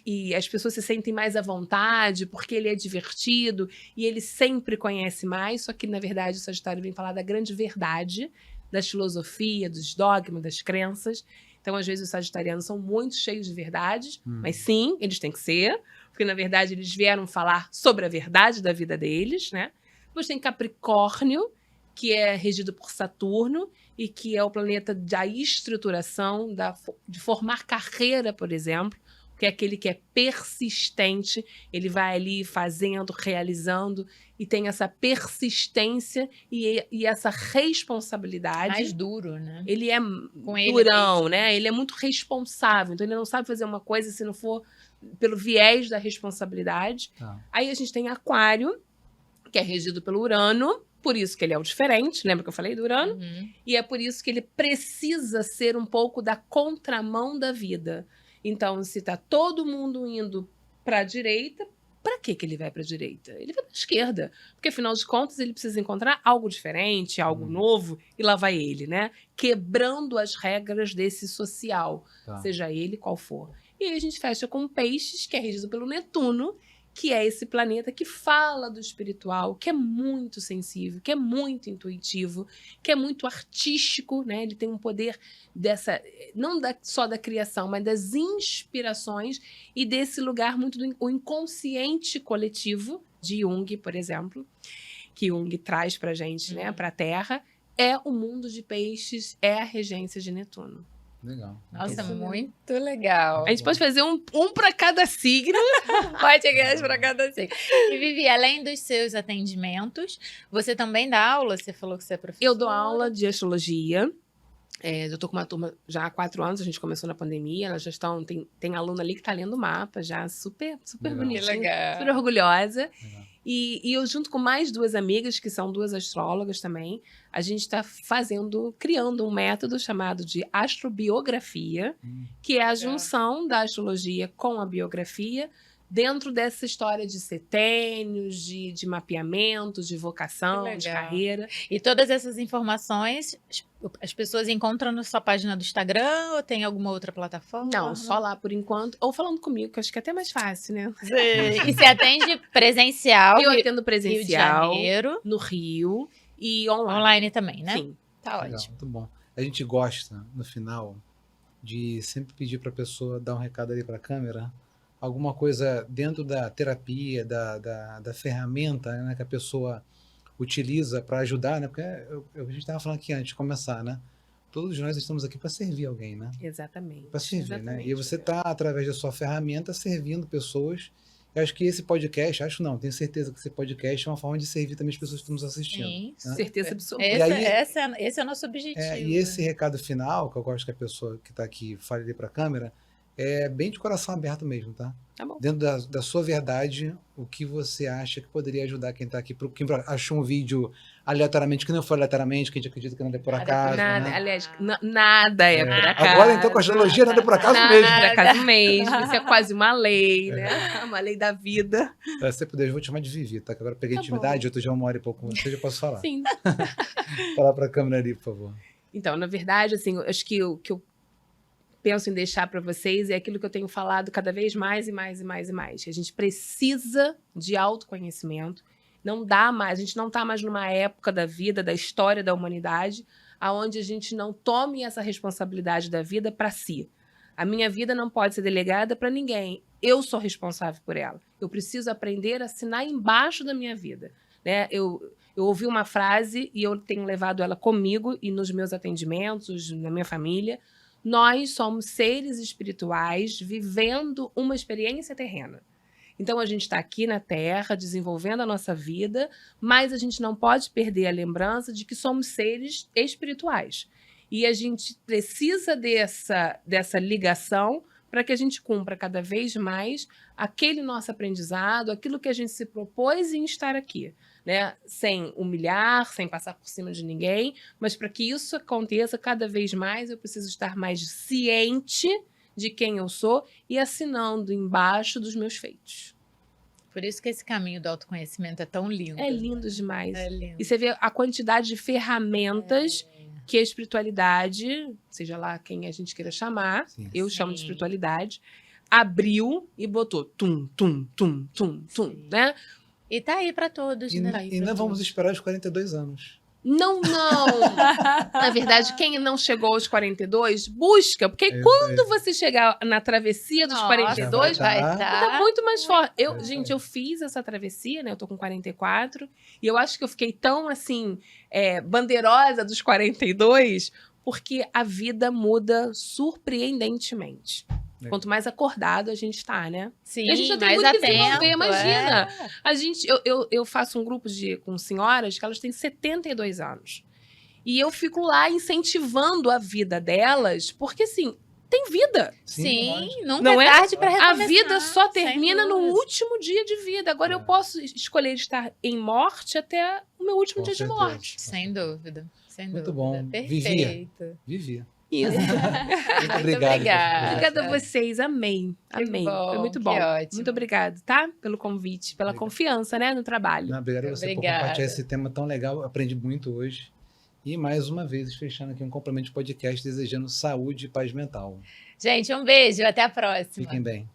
e as pessoas se sentem mais à vontade, porque ele é divertido e ele sempre conhece mais, só que, na verdade, o Sagitário vem falar da grande verdade, da filosofia, dos dogmas, das crenças. Então, às vezes, os sagitarianos são muito cheios de verdades, mas sim, eles têm que ser, porque, na verdade, eles vieram falar sobre a verdade da vida deles, né? Depois tem Capricórnio, que é regido por Saturno e que é o planeta da estruturação, de formar carreira, por exemplo, que é aquele que é persistente, ele vai ali fazendo, realizando e tem essa persistência e essa responsabilidade. Mais duro, né? Ele é durão, né? Ele é muito responsável, então ele não sabe fazer uma coisa se não for pelo viés da responsabilidade. Aí a gente tem Aquário, que é regido pelo Urano, por isso que ele é o diferente, lembra que eu falei do Urano? E é por isso que ele precisa ser um pouco da contramão da vida. Então, se tá todo mundo indo para a direita, para que ele vai para a direita? Ele vai para a esquerda, porque afinal de contas ele precisa encontrar algo diferente, algo novo, e lá vai ele, né? Quebrando as regras desse social, seja ele qual for. E aí a gente fecha com Peixes, que é regido pelo Netuno, que é esse planeta que fala do espiritual, que é muito sensível, que é muito intuitivo, que é muito artístico, né? Ele tem um poder não só da criação, mas das inspirações e desse lugar muito do inconsciente coletivo de Jung, por exemplo, que Jung traz pra gente, né? Pra Terra, é o mundo de Peixes, é a regência de Netuno. Legal. Nossa, muito legal. A gente pode fazer um para cada signo. Podcast para cada signo. E Vivi, além dos seus atendimentos, você também dá aula? Você falou que você é professora. Eu dou aula de astrologia. Eu tô com uma turma já há 4 anos, a gente começou na pandemia, elas já estão, tem aluna ali que tá lendo o mapa já, super bonitinha, super orgulhosa. E eu, junto com mais 2 amigas, que são 2 astrólogas também, a gente está criando um método chamado de astrobiografia, que é a junção da astrologia com a biografia, dentro dessa história de setênios, de mapeamento, de vocação, de carreira. E todas essas informações as pessoas encontram na sua página do Instagram ou tem alguma outra plataforma? Não, só lá por enquanto. Ou falando comigo, que eu acho que é até mais fácil, né? Sim. E você atende presencial? Eu atendo presencial. Rio de Janeiro. No Rio. E online. Online também, né? Sim. Tá Legal, ótimo. muito bom. A gente gosta, no final, de sempre pedir para a pessoa dar um recado ali para a câmera, alguma coisa dentro da terapia, da ferramenta, né, que a pessoa utiliza para ajudar, né? Porque a gente estava falando aqui antes de começar, né? Todos nós estamos aqui para servir alguém, né? Exatamente. Para servir, exatamente, né? E você está, através da sua ferramenta, servindo pessoas. Eu acho que esse podcast, tenho certeza que esse podcast é uma forma de servir também as pessoas que estão nos assistindo. Sim, né? certeza absoluta. Esse é o nosso objetivo. E esse recado final, que eu gosto que a pessoa que está aqui fale ali para a câmera, é bem de coração aberto mesmo, tá? Tá bom. Dentro da sua verdade, o que você acha que poderia ajudar quem está aqui, quem achou um vídeo aleatoriamente, que não foi aleatoriamente, que a gente acredita que não é por acaso. Nada, né? aliás, nada é por acaso. Agora, então, com a astrologia, nada é por acaso mesmo. Nada é por acaso mesmo. Isso é quase uma lei, né? Uma lei da vida. Se puder, eu vou te chamar de Vivi, tá? Que agora eu peguei intimidade, outro dia 1h e pouco com você, já posso falar. Sim. Falar para a câmera ali, por favor. Então, na verdade, assim, acho que o que eu penso em deixar para vocês é aquilo que eu tenho falado cada vez mais e mais e mais e mais. A gente precisa de autoconhecimento. Não dá mais, a gente não está mais numa época da vida, da história da humanidade, onde a gente não tome essa responsabilidade da vida para si. A minha vida não pode ser delegada para ninguém. Eu sou responsável por ela. Eu preciso aprender a assinar embaixo da minha vida. Né? Eu ouvi uma frase e eu tenho levado ela comigo e nos meus atendimentos, na minha família. Nós somos seres espirituais vivendo uma experiência terrena. Então, a gente está aqui na Terra, desenvolvendo a nossa vida, mas a gente não pode perder a lembrança de que somos seres espirituais. E a gente precisa dessa ligação para que a gente cumpra cada vez mais aquele nosso aprendizado, aquilo que a gente se propôs em estar aqui. Né? Sem humilhar, sem passar por cima de ninguém, mas para que isso aconteça cada vez mais, eu preciso estar mais ciente de quem eu sou e assinando embaixo dos meus feitos. Por isso que esse caminho do autoconhecimento é tão lindo. É lindo demais. É lindo. E você vê a quantidade de ferramentas que a espiritualidade, seja lá quem a gente queira chamar, eu chamo de espiritualidade, abriu e botou tum, tum, tum, tum, tum, né? E tá aí para todos, né? E não vamos esperar os 42 anos. Não. Na verdade, quem não chegou aos 42, busca. Porque quando você chegar na travessia dos 42, vai estar muito mais forte. Gente, eu fiz essa travessia, né? Eu tô com 44. E eu acho que eu fiquei tão, assim, bandeirosa dos 42, porque a vida muda surpreendentemente. Quanto mais acordado a gente tá, né? Sim, e a gente já tem muito que desenvolver, imagina. Eu faço um grupo com senhoras que elas têm 72 anos. E eu fico lá incentivando a vida delas, porque assim, tem vida. Sim, nunca é tarde para recomeçar. A vida só termina no último dia de vida. Agora eu posso escolher estar em morte até o meu último dia de morte. Sem dúvida. Muito bom. Perfeito. Vivia. Isso. Muito obrigado. Obrigada a vocês, amei. Bom, foi muito bom. Muito obrigado, tá? Pelo convite, pela confiança, né, no trabalho. Obrigado a você por compartilhar esse tema tão legal. Aprendi muito hoje. E mais uma vez, fechando aqui um complemento de podcast, desejando saúde e paz mental. Gente, um beijo. Até a próxima. Fiquem bem.